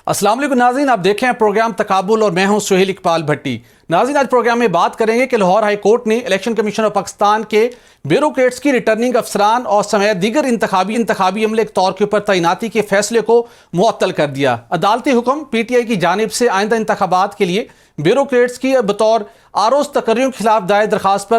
अस्सलाम वालेकुम नाज़रीन, आप देखें प्रोग्राम तकाबुल और मैं हूं सुहेल इकबाल भट्टी। नाज़रीन, आज प्रोग्राम में बात करेंगे कि लाहौर हाई कोर्ट ने इलेक्शन कमीशन ऑफ पाकिस्तान के ब्यूरोक्रेट्स की रिटर्निंग अफसरान और समेत दीगर इंतखाबी अमले के तौर के ऊपर तैनाती के फैसले को मुअत्तल कर दिया। अदालती हुक्म PTI की जानिब से आइंदा इंतखाबात के लिए ब्यूरोक्रेट्स की बतौर आरोज तकर्रियों के खिलाफ दायर दरखास्त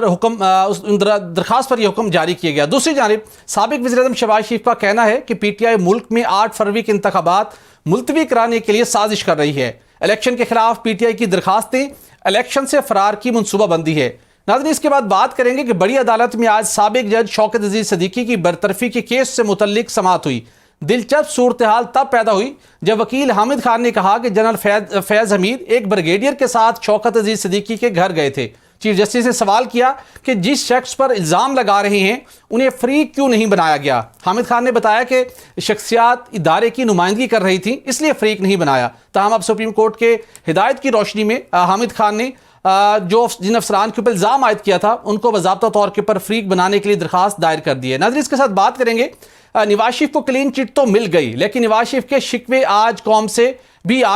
पर यह हुक्म जारी किया गया। दूसरी जानिब साबिक वज़ीर-ए-आज़म शहबाज शरीफ का कहना है कि PTI मुल्क में 8 फरवरी के इंतखाबात मुलतवी कराने के लिए साजिश कर रही है। इलेक्शन के खिलाफ PTI की दरखास्तें इलेक्शन से फरार की मनसूबाबंदी है। नाज़रीन, इसके बाद बात करेंगे कि बड़ी अदालत में आज साबिक जज शौकत अजीज सदीकी की बरतरफी के केस से मुतल्लिक समाअत हुई। दिलचस्प सूरत हाल तब पैदा हुई जब वकील हामिद खान ने कहा कि जनरल फैज हमीद एक ब्रिगेडियर के साथ शौकत अजीज सदीकी के घर गए थे। चीफ जस्टिस ने सवाल किया कि जिस शख्स पर इल्ज़ाम लगा रहे हैं उन्हें फ्री क्यों नहीं बनाया गया। हामिद खान ने बताया कि शख्सियात इदारे की नुमाइंदगी कर रही थी, इसलिए फ्रीक नहीं बनाया। ताहम अब सुप्रीम कोर्ट के हिदायत की रोशनी में हामिद खान ने जिन अफसरान के ऊपर इल्ज़ाम आयद किया था उनको बाज़ाब्ता तौर के ऊपर फ्रीक बनाने के लिए दरखास्त दायर कर दी है। नाज़रीन, इसके साथ बात करेंगे, नवाज शरीफ को क्लीन चिट तो मिल गई, लेकिन नवाज शरीफ के शिकवे आज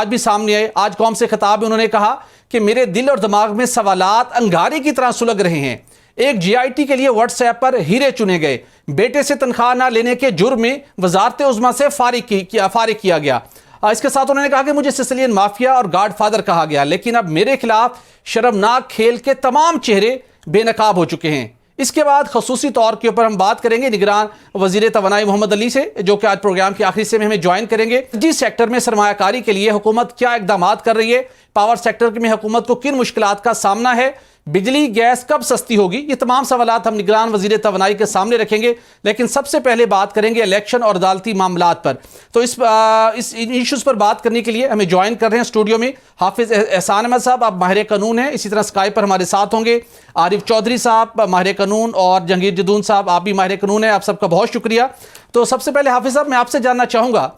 भी सामने आए। आज कौम से खिताब में उन्होंने कहा कि मेरे दिल और दिमाग में सवालात अंगारे की तरह सुलग रहे हैं। एक GIT के लिए व्हाट्सएप पर हीरे चुने गए। बेटे से तनख्वाह ना लेने के जुर्म में वजारत उज़्मा से फारिग किया गया। इसके साथ उन्होंने कहा कि मुझे सिसिलियन माफिया और गॉडफादर कहा गया, लेकिन अब मेरे खिलाफ शर्मनाक खेल के तमाम चेहरे बेनकाब हो चुके हैं। इसके बाद खसूसी तौर के ऊपर हम बात करेंगे निगरान वजीर तवानाई मोहम्मद अली से, जो कि आज प्रोग्राम के आखिरी हिस्से में हमें ज्वाइन करेंगे। जिस सेक्टर में सरमायाकारी के लिए हुकूमत क्या इकदाम कर रही है, पावर सेक्टर में हुकूमत को किन मुश्किलात का सामना है, बिजली गैस कब सस्ती होगी, ये तमाम सवालात हम निगरान वजीर तवानाई के सामने रखेंगे। लेकिन सबसे पहले बात करेंगे इलेक्शन और अदालती मामलात पर। तो इस इश्यूज़ पर बात करने के लिए हमें ज्वाइन कर रहे हैं स्टूडियो में हाफिज एहसान अहमद साहब, आप माहिर कानून हैं। इसी तरह स्काइप पर हमारे साथ होंगे आरिफ चौधरी साहब, माहिर कानून, और जहांगीर जदून साहब, आप भी माहिर कानून हैं। आप सबका बहुत शुक्रिया। तो सबसे पहले हाफिज साहब, मैं आपसे जानना चाहूँगा,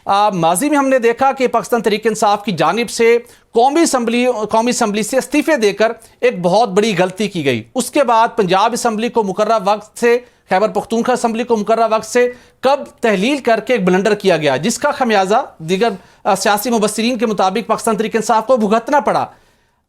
माजी में हमने देखा कि पाकिस्तान तहरीक इंसाफ की जानिब से कौमी असम्बली से इस्तीफे देकर एक बहुत बड़ी गलती की गई। उसके बाद पंजाब असम्बली को मुकर्रर वक्त से, खैबर पख्तूनख्वा असम्बली को मुकर्रर वक्त से कब तहलील करके एक ब्लंडर किया गया, जिसका खमियाजा दीगर सियासी मुबस्सिरीन के मुताबिक पाकिस्तान तहरीक इंसाफ को भुगतना पड़ा।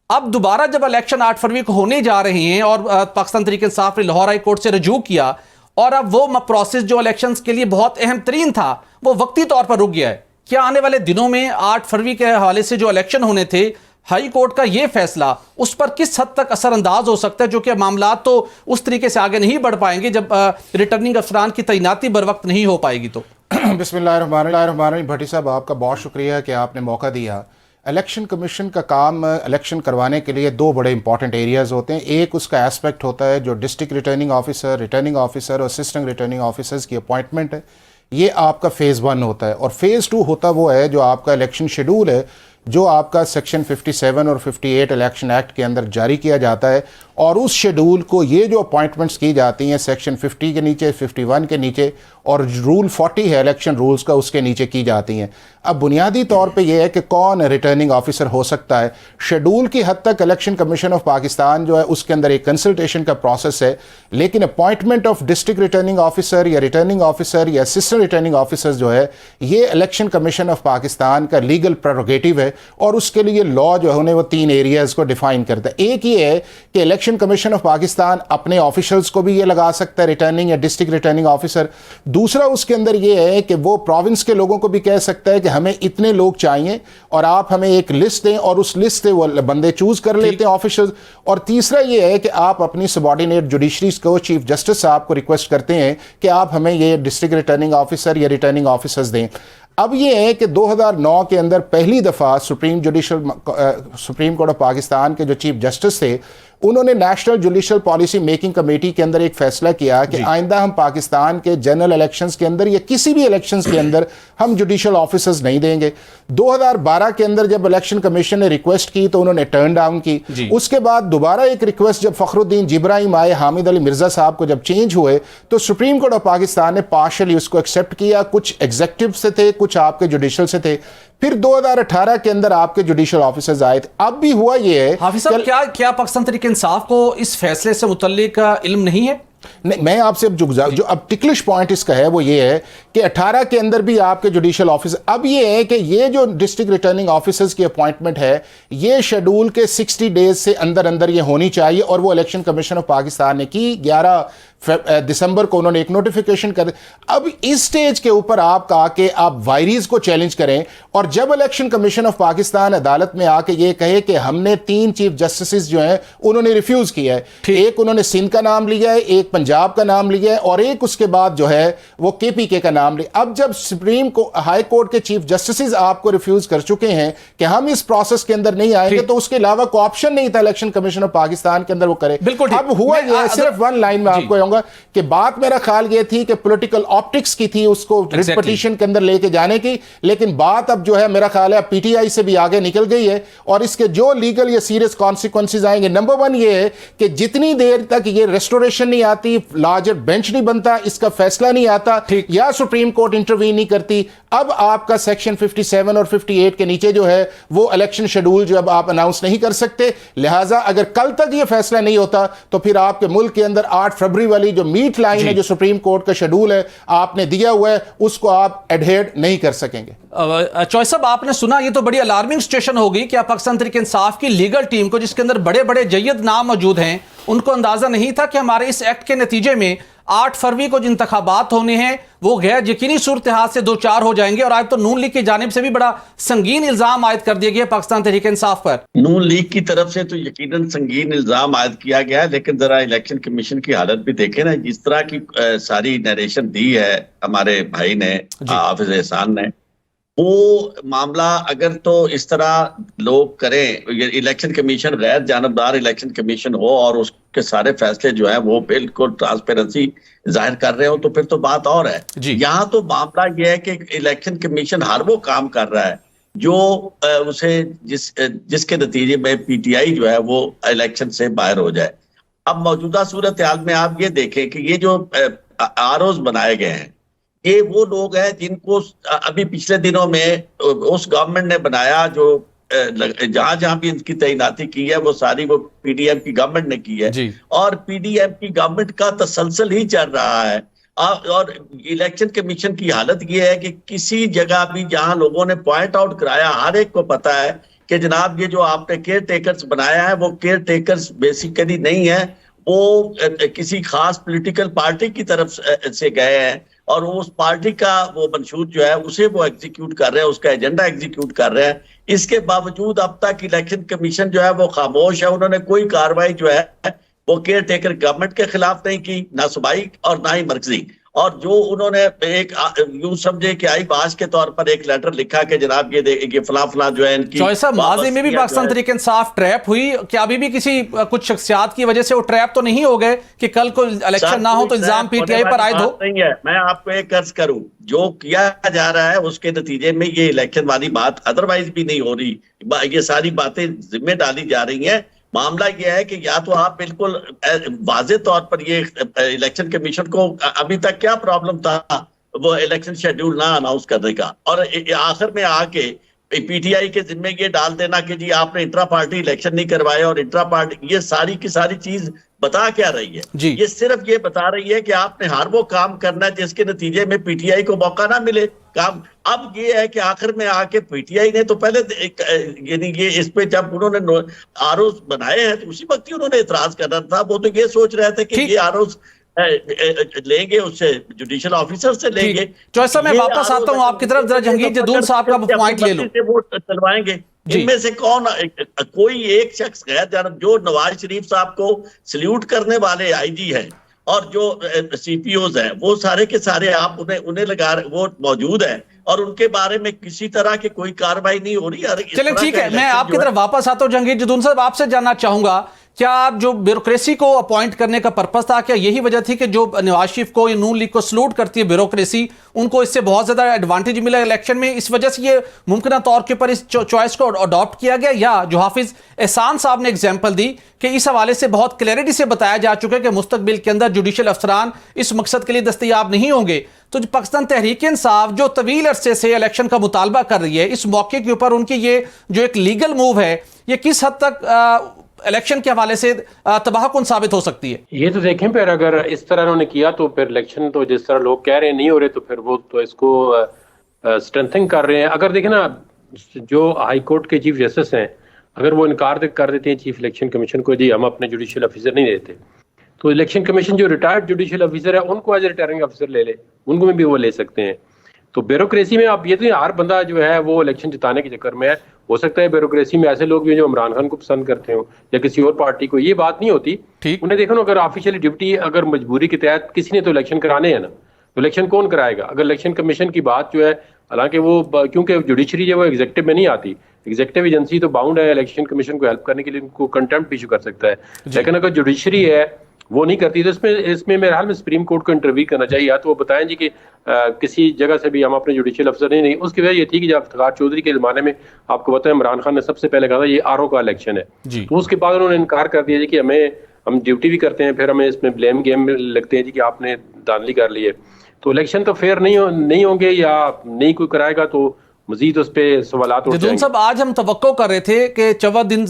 अब दोबारा जब इलेक्शन 8 फरवरी को होने जा रहे हैं और पाकिस्तान तहरीक इंसाफ ने लाहौर हाई कोर्ट से रजू किया, और अब वो प्रोसेस जो इलेक्शंस के लिए बहुत अहम तरीन था वो वक्ती तौर पर रुक गया है। क्या आने वाले दिनों में 8 फरवरी के हवाले से जो इलेक्शन होने थे, हाई कोर्ट का ये फैसला उस पर किस हद तक असरअंदाज हो सकता है, जो कि मामला तो उस तरीके से आगे नहीं बढ़ पाएंगे जब रिटर्निंग अफसरान की तैनाती बर वक्त नहीं हो पाएगी? तो बिस्मिल्लाहिर्रहमानिर्रहीम। भट्टी साहब, आपका बहुत शुक्रिया कि आपने मौका दिया। इलेक्शन कमीशन का काम इलेक्शन करवाने के लिए 2 बड़े इंपॉर्टेंट एरियाज़ होते हैं। एक उसका एस्पेक्ट होता है जो डिस्ट्रिक्ट रिटर्निंग ऑफिसर और असिस्टेंट रिटर्निंग ऑफिसर्स की अपॉइंटमेंट है। ये आपका फ़ेज़ 1 होता है, और फ़ेज़ 2 होता वो है जो आपका इलेक्शन शेड्यूल है, जो आपका सेक्शन 57 और 58 इलेक्शन एक्ट के अंदर जारी किया जाता है। और उस शेड्यूल को ये जो अपॉइंटमेंट्स की जाती हैं सेक्शन 50 के नीचे, 51 के नीचे, और रूल 40 है इलेक्शन रूल्स का, उसके नीचे की जाती हैं। अब बुनियादी तौर पे ये है कि कौन रिटर्निंग ऑफिसर हो सकता है। शेड्यूल की हद तक इलेक्शन कमीशन ऑफ पाकिस्तान जो है उसके अंदर एक कंसल्टेशन का प्रोसेस है, लेकिन appointment of district returning officer या रिटर्निंग ऑफिसर या असिस्टेंट रिटर्निंग ऑफिसर जो है, ये इलेक्शन कमीशन ऑफ पाकिस्तान का लीगल प्रेरोगेटिव है, और उसके लिए लॉ जो है उन्हें वो 3 एरियाज़ को डिफाइन करता है। एक ये है कि इलेक्शन कमीशन ऑफ पाकिस्तान अपने ऑफिशियल्स को भी ये लगा सकता है, रिटर्निंग या डिस्ट्रिक्ट रिटर्निंग ऑफिसर। दूसरा उसके अंदर ये है कि वो प्रोविंस के लोगों को भी कह सकता है कि हमें इतने लोग चाहिए और आप हमें एक लिस्ट दें, और उस लिस्ट से वो बंदे चूज कर लेते हैं ऑफिशियल्स। और तीसरा ये है कि आप अपनी सबॉर्डिनेट जुडिशरी को, चीफ जस्टिस साहब को रिक्वेस्ट करते हैं कि आप हमें ये डिस्ट्रिक्ट रिटर्निंग ऑफिसर या रिटर्निंग ऑफिसर्स दें। अब ये है कि 2009 के अंदर पहली दफ़ा सुप्रीम कोर्ट ऑफ पाकिस्तान के जो चीफ जस्टिस थे, उन्होंने national judicial policy making committee के अंदर एक फैसला किया कि आइंदा हम पाकिस्तान के जनरल इलेक्शंस के अंदर या किसी भी इलेक्शंस के अंदर हम जुडिशल ऑफिसर्स नहीं देंगे। 2012 के अंदर जब इलेक्शन कमीशन ने रिक्वेस्ट की तो उन्होंने टर्न डाउन की। उसके बाद दोबारा एक रिक्वेस्ट जब फखरुद्दीन जिब्राहिम आए, हामिद अली मिर्जा साहब को जब चेंज हुए, तो सुप्रीम कोर्ट ऑफ पाकिस्तान ने पार्शली उसको एक्सेप्ट किया। कुछ एग्जेक्टिव से थे, कुछ आपके जुडिशल से थे। फिर 2018 के अंदर आपके जुडिशल ऑफिसर्स आए थे। अब भी हुआ ये है, हाफिज साहब, क्या पाकिस्तान तहरीक इंसाफ को इस फैसले से मुतल्लिक इल्म नहीं है? नहीं, मैं आपसे अब जो अब टिकलिश पॉइंट इसका है वो ये है कि 18 के अंदर भी आपके जुडिशियल ऑफिस, अब ये है कि ये जो डिस्ट्रिक्ट रिटर्निंग ऑफिसर्स की अपॉइंटमेंट है ये शेड्यूल के 60 डेज से अंदर अंदर ये होनी चाहिए, और वो इलेक्शन कमीशन ऑफ पाकिस्तान ने की 11 दिसंबर को उन्होंने एक नोटिफिकेशन कर। अब इस स्टेज के ऊपर आप कहा कि आप वायरीज को चैलेंज करें, और जब इलेक्शन कमीशन ऑफ पाकिस्तान अदालत में आके ये कहे कि हमने 3 चीफ जस्टिस जो हैं उन्होंने रिफ्यूज किया है, एक उन्होंने सिंध का नाम लिया है, एक पंजाब का नाम लिया है, और एक उसके बाद जो है वो KPK का नाम लिया। अब जब सुप्रीम को हाई कोर्ट के चीफ जस्टिस आपको रिफ्यूज कर चुके हैं कि हम इस प्रोसेस के अंदर नहीं आएंगे, तो उसके अलावा कोई ऑप्शन नहीं था इलेक्शन कमीशन ऑफ पाकिस्तान के अंदर वो करे। बिल्कुल। अब हुआ ये, सिर्फ वन लाइन में आपको कि बात मेरा ख्याल ये थी कि पॉलिटिकल ऑप्टिक्स की थी उसको रिट पिटीशन के अंदर लेके जाने की, लेकिन बात अब जो है मेरा ख्याल है PTI से भी आगे निकल गई है, और इसके जो लीगल या सीरियस कॉन्सिक्वेंसेज आएंगे, नंबर 1 ये है कि जितनी देर तक ये रेस्टोरेशन नहीं आती, लार्जर बेंच नहीं बनता, इसका फैसला नहीं आता या सुप्रीम कोर्ट इंटरवीन नहीं करती, अब आपका सेक्शन 57 और 58 के नीचे जो है वो इलेक्शन शेड्यूल जो अब आप अनाउंस नहीं कर सकते। लिहाजा अगर कल तक ये फैसला नहीं होता तो फिर आपके मुल्क के अंदर 8 फरवरी वाली जो मीट लाइन है, जो सुप्रीम कोर्ट का शेड्यूल है आपने दिया हुआ है, उसको आप एडहेयर नहीं कर सकेंगे। चॉइस साहब, आपने सुना, ये तो बड़ी अलार्मिंग सिचुएशन होगी कि पाकिस्तान तहरीक इंसाफ की लीगल टीम को, जिसके अंदर बड़े बड़े जय्यद नाम मौजूद हैं, उनको अंदाजा नहीं था कि हमारे इस एक्ट के नतीजे में 8 फरवरी को जो इंतखाबात होने हैं वो गैर यकीनी सूरत हाल से 2-4 हो जाएंगे। और आज तो नून लीग की जानिब से भी बड़ा संगीन इल्जाम आयद कर दिया गया पाकिस्तान तहरीक इंसाफ पर। नून लीग की तरफ से तो यकीनन संगीन इल्जाम आयद किया गया है, लेकिन जरा इलेक्शन कमीशन की हालत भी देखें ना, जिस तरह की सारी नरेशन दी है हमारे भाई ने, हाफिज एहसान ने, वो मामला अगर तो इस तरह लोग करें, इलेक्शन कमीशन गैर जानबदार इलेक्शन कमीशन हो और उसके सारे फैसले जो है वो बिल्कुल ट्रांसपेरेंसी जाहिर कर रहे हो, तो फिर तो बात और है। यहाँ तो मामला ये है कि इलेक्शन कमीशन हर वो काम कर रहा है जो उसे जिसके नतीजे में PTI जो है वो इलेक्शन से बाहर हो जाए। अब मौजूदा सूरत हाल में आप ये देखें कि ये जो ROs बनाए गए हैं, ये वो लोग हैं जिनको अभी पिछले दिनों में उस गवर्नमेंट ने बनाया, जो जहां जहां भी इनकी तैनाती की है वो सारी वो PDM की गवर्नमेंट ने की है, और PDM की गवर्नमेंट का तसलसल ही चल रहा है। और इलेक्शन कमीशन की हालत ये है कि किसी जगह भी जहां लोगों ने पॉइंट आउट कराया, हर एक को पता है कि जनाब ये जो आपने केयर टेकर्स बनाया है वो केयर टेकर्स बेसिकली नहीं है, वो किसी खास पॉलिटिकल पार्टी की तरफ से गए हैं, और उस पार्टी का वो मंशूर जो है उसे वो एग्जीक्यूट कर रहे हैं, उसका एजेंडा एग्जीक्यूट कर रहे हैं। इसके बावजूद अब तक इलेक्शन कमीशन जो है वो खामोश है, उन्होंने कोई कार्रवाई जो है वो केयर टेकर गवर्नमेंट के खिलाफ नहीं की, ना सूबाई और ना ही मरकजी। और जो उन्होंने एक यूं समझे कि आई बाज के तौर पर एक लेटर लिखा कि जनाब ये फला जो है इनकी, माजी में भी पाकिस्तान तहरीक इंसाफ ट्रैप हुई, क्या अभी भी किसी कुछ शख्सियात की वजह से वो ट्रैप तो नहीं हो गए कि कल को इलेक्शन ना हो तो इल्जाम PTI पर आयद हो? नहीं है, मैं आपको एक अर्ज करूं, जो किया जा रहा है उसके नतीजे में ये इलेक्शन वाली बात अदरवाइज भी नहीं हो रही, ये सारी बातें जिम्मे डाली जा रही है। मामला यह है कि या तो आप बिल्कुल वाज़ेह तौर पर ये इलेक्शन कमीशन को अभी तक क्या प्रॉब्लम था वो इलेक्शन शेड्यूल ना अनाउंस करने का, और आखिर में आके PTI के जिम्मे ये डाल देना कि जी आपने इंट्रा पार्टी इलेक्शन नहीं करवाए, और इंट्रा पार्टी, ये सारी की सारी चीज बता क्या रही है? ये सिर्फ ये बता रही है कि आपने हर वो काम करना है जिसके नतीजे में PTI को मौका ना मिले काम। अब ये है कि आखिर में आके PTI ने तो पहले यानी ये इस पे जब उन्होंने ROs बनाए हैं तो उसी वक्त ही उन्होंने इतराज करना था, वो तो ये सोच रहे थे कि ये ROs लेंगे उससे, जुडिशियल ऑफिसर से लेंगे। चॉइस साहब, मैं वापस आता हूँ आपकी तरफ, जरा जहांगीर जदून साहब का पॉइंट ले लो। वो चलवाएंगे, इनमें से कौन, कोई एक शख्स गैर जानब, जो नवाज शरीफ साहब को सल्यूट करने वाले IG हैं और जो CPOs हैं, वो सारे के सारे आप उन्हें लगा, वो मौजूद है और उनके बारे में किसी तरह की कोई कार्रवाई नहीं हो रही। चलिए ठीक है, मैं आपकी तरफ वापस आता हूँ। जहांगीर जदून साहब, आपसे जानना चाहूंगा, क्या आप जो ब्यूरोक्रेसी को अपॉइंट करने का पर्पस था, क्या यही वजह थी कि जो नवाज शरीफ को, नून लीग को सलूट करती है ब्यूरोक्रेसी, उनको इससे बहुत ज्यादा एडवांटेज मिला इलेक्शन में, इस वजह से ये मुमकिन तौर के ऊपर इस चॉइस को अडॉप्ट किया गया? या जो हाफिज एहसान साहब ने एग्जाम्पल दी कि इस हवाले से बहुत क्लैरिटी से बताया जा चुका है कि मुस्तकबिल के अंदर जुडिशियल अफसरान इस मकसद के लिए दस्तयाब नहीं होंगे, तो पाकिस्तान तहरीक इंसाफ जो तवील अरसे से इलेक्शन का मुतालबा कर रही है, इस मौके के ऊपर उनकी ये जो एक लीगल मूव है, ये किस हद तक इलेक्शन के हवाले से तबाहकुन साबित हो सकती है? ये तो देखें, फिर अगर इस तरह उन्होंने किया तो फिर इलेक्शन तो जिस तरह लोग कह रहे हैं नहीं हो रहे, तो फिर वो तो इसको स्ट्रेंथन कर रहे हैं। अगर देखें ना, जो हाई कोर्ट के चीफ जस्टिस हैं, अगर वो इनकार कर देते हैं चीफ इलेक्शन कमीशन को, जी हम अपने जुडिशियल ऑफिसर नहीं देते, तो इलेक्शन कमीशन जो रिटायर्ड जुडिशियल ऑफिसर है उनको एज रिटायरिंग ऑफिसर ले उनको में भी वो ले सकते हैं। तो ब्यूरोक्रेसी में आप ये तो हर बंदा जो है वो इलेक्शन जिताने के चक्कर में है। हो सकता है ब्यूरोक्रेसी में ऐसे लोग भी जो इमरान खान को पसंद करते हो या किसी और पार्टी को, ये बात नहीं होती। उन्हें देखो ना, अगर ऑफिशियली ड्यूटी अगर मजबूरी के तहत किसी ने तो इलेक्शन कराने हैं ना, तो इलेक्शन कौन कराएगा? अगर इलेक्शन कमीशन की बात जो है, हालांकि वो क्योंकि जुडिशरी जो है एग्जीक्यूटिव में नहीं आती, एग्जीक्यूटिव एजेंसी तो बाउंड है इलेक्शन कमीशन को हेल्प करने के लिए, उनको कंटेम्प्ट इशू कर सकता है। लेकिन अगर जुडिशरी है वो नहीं करती, तो इसमें मेरे हाल में सुप्रीम कोर्ट को इंटरव्यू करना चाहिए। या तो वो बताएं जी कि किसी जगह से भी हम अपने जुडिशियल अफसर नहीं। उसकी वजह ये थी कि जब इफ्तिखार चौधरी के ज़माने में, आपको पता है, इमरान खान ने सबसे पहले कहा था ये आरओ का इलेक्शन है, तो उसके बाद उन्होंने इनकार कर दिया जी कि हम ड्यूटी भी करते हैं, फिर हमें इसमें ब्लेम गेम लगते हैं जी कि आपने धांधली कर ली है। तो इलेक्शन तो फेयर नहीं होंगे या नहीं कोई कराएगा, तो मजीद उस पर सवालात उठ जाएंगे। साहब, आज हम तवक्को कर रहे थे कि 14 दिन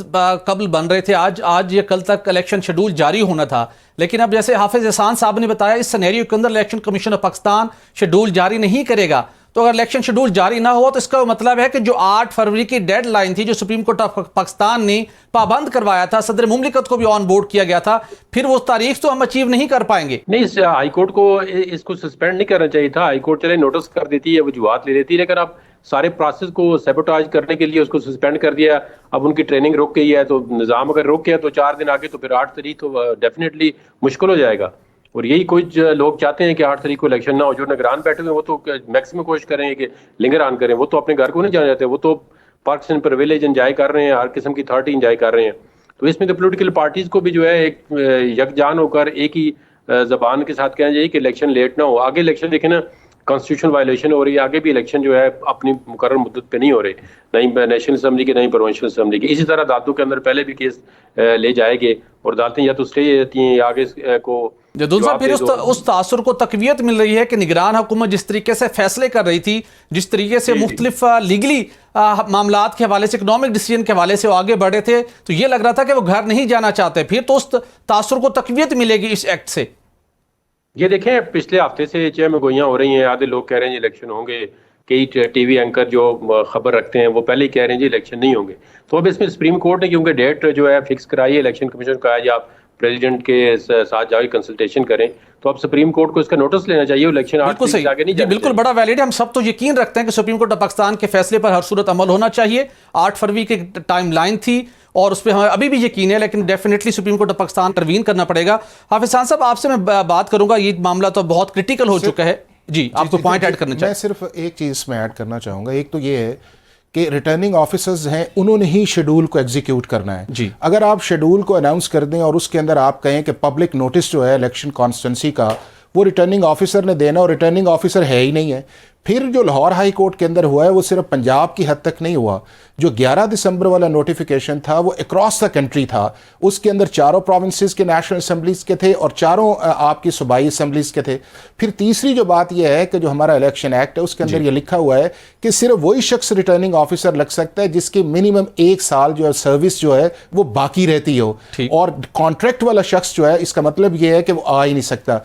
कबल बन रहे थे, आज ये कल तक इलेक्शन शेड्यूल जारी होना था, लेकिन अब जैसे हाफिज एहसान साहब ने बताया, इस सिनेरियो के अंदर election commission of Pakistan schedule जारी नहीं करेगा। तो अगर इलेक्शन शेड्यूल जारी ना हुआ तो इसका मतलब है कि जो 8 फरवरी की डेडलाइन थी, जो सुप्रीम कोर्ट ऑफ पाकिस्तान ने पाबंद करवाया था, सदर मुमलिकत को भी ऑन बोर्ड किया गया था, फिर वो तारीख तो हम अचीव नहीं कर पाएंगे। नहीं, हाई कोर्ट को इसको सस्पेंड नहीं करना चाहिए था। हाई कोर्ट चले नोटिस कर देती है, वजूहात ले लेती है, लेकिन अब सारे प्रोसेस को सैबोटाज करने के लिए उसको सस्पेंड कर दिया। अब उनकी ट्रेनिंग रुक गई है, तो निज़ाम अगर रुक गया तो 4 दिन आगे, तो फिर 8 तारीख तो डेफिनेटली मुश्किल हो जाएगा। और यही कुछ लोग चाहते हैं कि 8 तारीख को इलेक्शन ना हो। जो निगरान बैठे हुए हैं वो तो मैक्सिमम कोशिश करेंगे कि लिंगर ऑन करें, वो तो अपने घर को नहीं जाना चाहते, वो तो पार्क्स एंड प्रिविलेज एंजॉय कर रहे हैं, हर किस्म की अथॉरिटी एंजॉय कर रहे हैं। तो इसमें तो पोलिटिकल पार्टीज को भी जो है एक यकजान होकर एक ही जबान के साथ कहना चाहिए कि इलेक्शन लेट ना हो। आगे इलेक्शन देखें ना, कॉन्स्टिट्यूशन वायलेशन हो रही है, आगे भी इलेक्शन जो है अपनी मुकर्रर मुद्दत पे नहीं हो रहे, नहीं नेशनल असेंबली के, नहीं प्रोविंशियल असेंबली के। इसी तरह अदालतों के अंदर पहले भी केस ले जाएंगे और अदालतें या तो स्टे देती हैं या आगे को। जदूल साहब, फिर उस तासुर को तकवीयत मिल रही है कि निगरान हुकूमत जिस तरीके से फैसले कर रही थी, जिस तरीके से मुख्तलिफ लीगली मामलात के हवाले से, इकोनॉमिक डिसीजन के हवाले से वो आगे बढ़े थे, तो ये लग रहा था कि वो घर नहीं जाना चाहते। फिर तो उस तासुर को तकवीयत मिलेगी इस एक्ट से। ये देखें, पिछले हफ्ते से चह में गोइयां हो रही हैं, आधे लोग कह रहे हैं जी इलेक्शन होंगे, कई टीवी एंकर जो खबर रखते हैं वो पहले ही कह रहे हैं जी इलेक्शन नहीं होंगे। तो अब इसमें सुप्रीम कोर्ट ने क्योंकि डेट जो है फिक्स कराई है, इलेक्शन कमीशन को कहा जी आप प्रेसिडेंट के साथ जाकर कंसल्टेशन करें, तो अब सुप्रीम कोर्ट को इसका नोटिस लेना चाहिए। इलेक्शन आगे नहीं जाए, बिल्कुल बड़ा वैलिड है। हम सब तो यकीन रखते हैं कि सुप्रीम कोर्ट ऑफ पाकिस्तान के फैसले पर हर सूरत अमल होना चाहिए। 8 फरवरी की टाइम लाइन थी और उस पर हमें अभी भी यकीन है, लेकिन definitely supreme court of Pakistan intervene करना पड़ेगा। हाफिज खान साहब, आपसे मैं बात करूंगा, ये मामला तो बहुत क्रिटिकल हो चुका है जी, आपको पॉइंट ऐड करना चाहिए। मैं सिर्फ एक चीज़ इसमें ऐड करना चाहूँगा। एक तो ये है कि रिटर्निंग ऑफिसर्स हैं, उन्होंने ही शेड्यूल को एग्जीक्यूट करना है जी। अगर आप शेड्यूल को अनाउंस कर दें और उसके अंदर आप कहें कि पब्लिक नोटिस जो है इलेक्शन कॉन्स्टिट्यूंसी का वो रिटर्निंग ऑफिसर ने देना, और रिटर्निंग ऑफिसर है ही नहीं है, फिर जो लाहौर हाई कोर्ट के अंदर हुआ है वो सिर्फ पंजाब की हद तक नहीं हुआ। जो 11 दिसंबर वाला नोटिफिकेशन था वो अक्रॉस द कंट्री था, उसके अंदर 4 प्रोविंसेस के नेशनल असम्बलीज के थे और 4 आपकी सूबाई असम्बलीज के थे। फिर तीसरी जो बात यह है कि जो हमारा इलेक्शन एक्ट है उसके अंदर ये लिखा हुआ है कि सिर्फ वही शख्स रिटर्निंग ऑफिसर लग सकता है जिसकी मिनिमम 1 साल जो है सर्विस जो है वो बाकी रहती हो, और कॉन्ट्रैक्ट वाला शख्स जो है, इसका मतलब ये है कि वो आ ही नहीं सकता।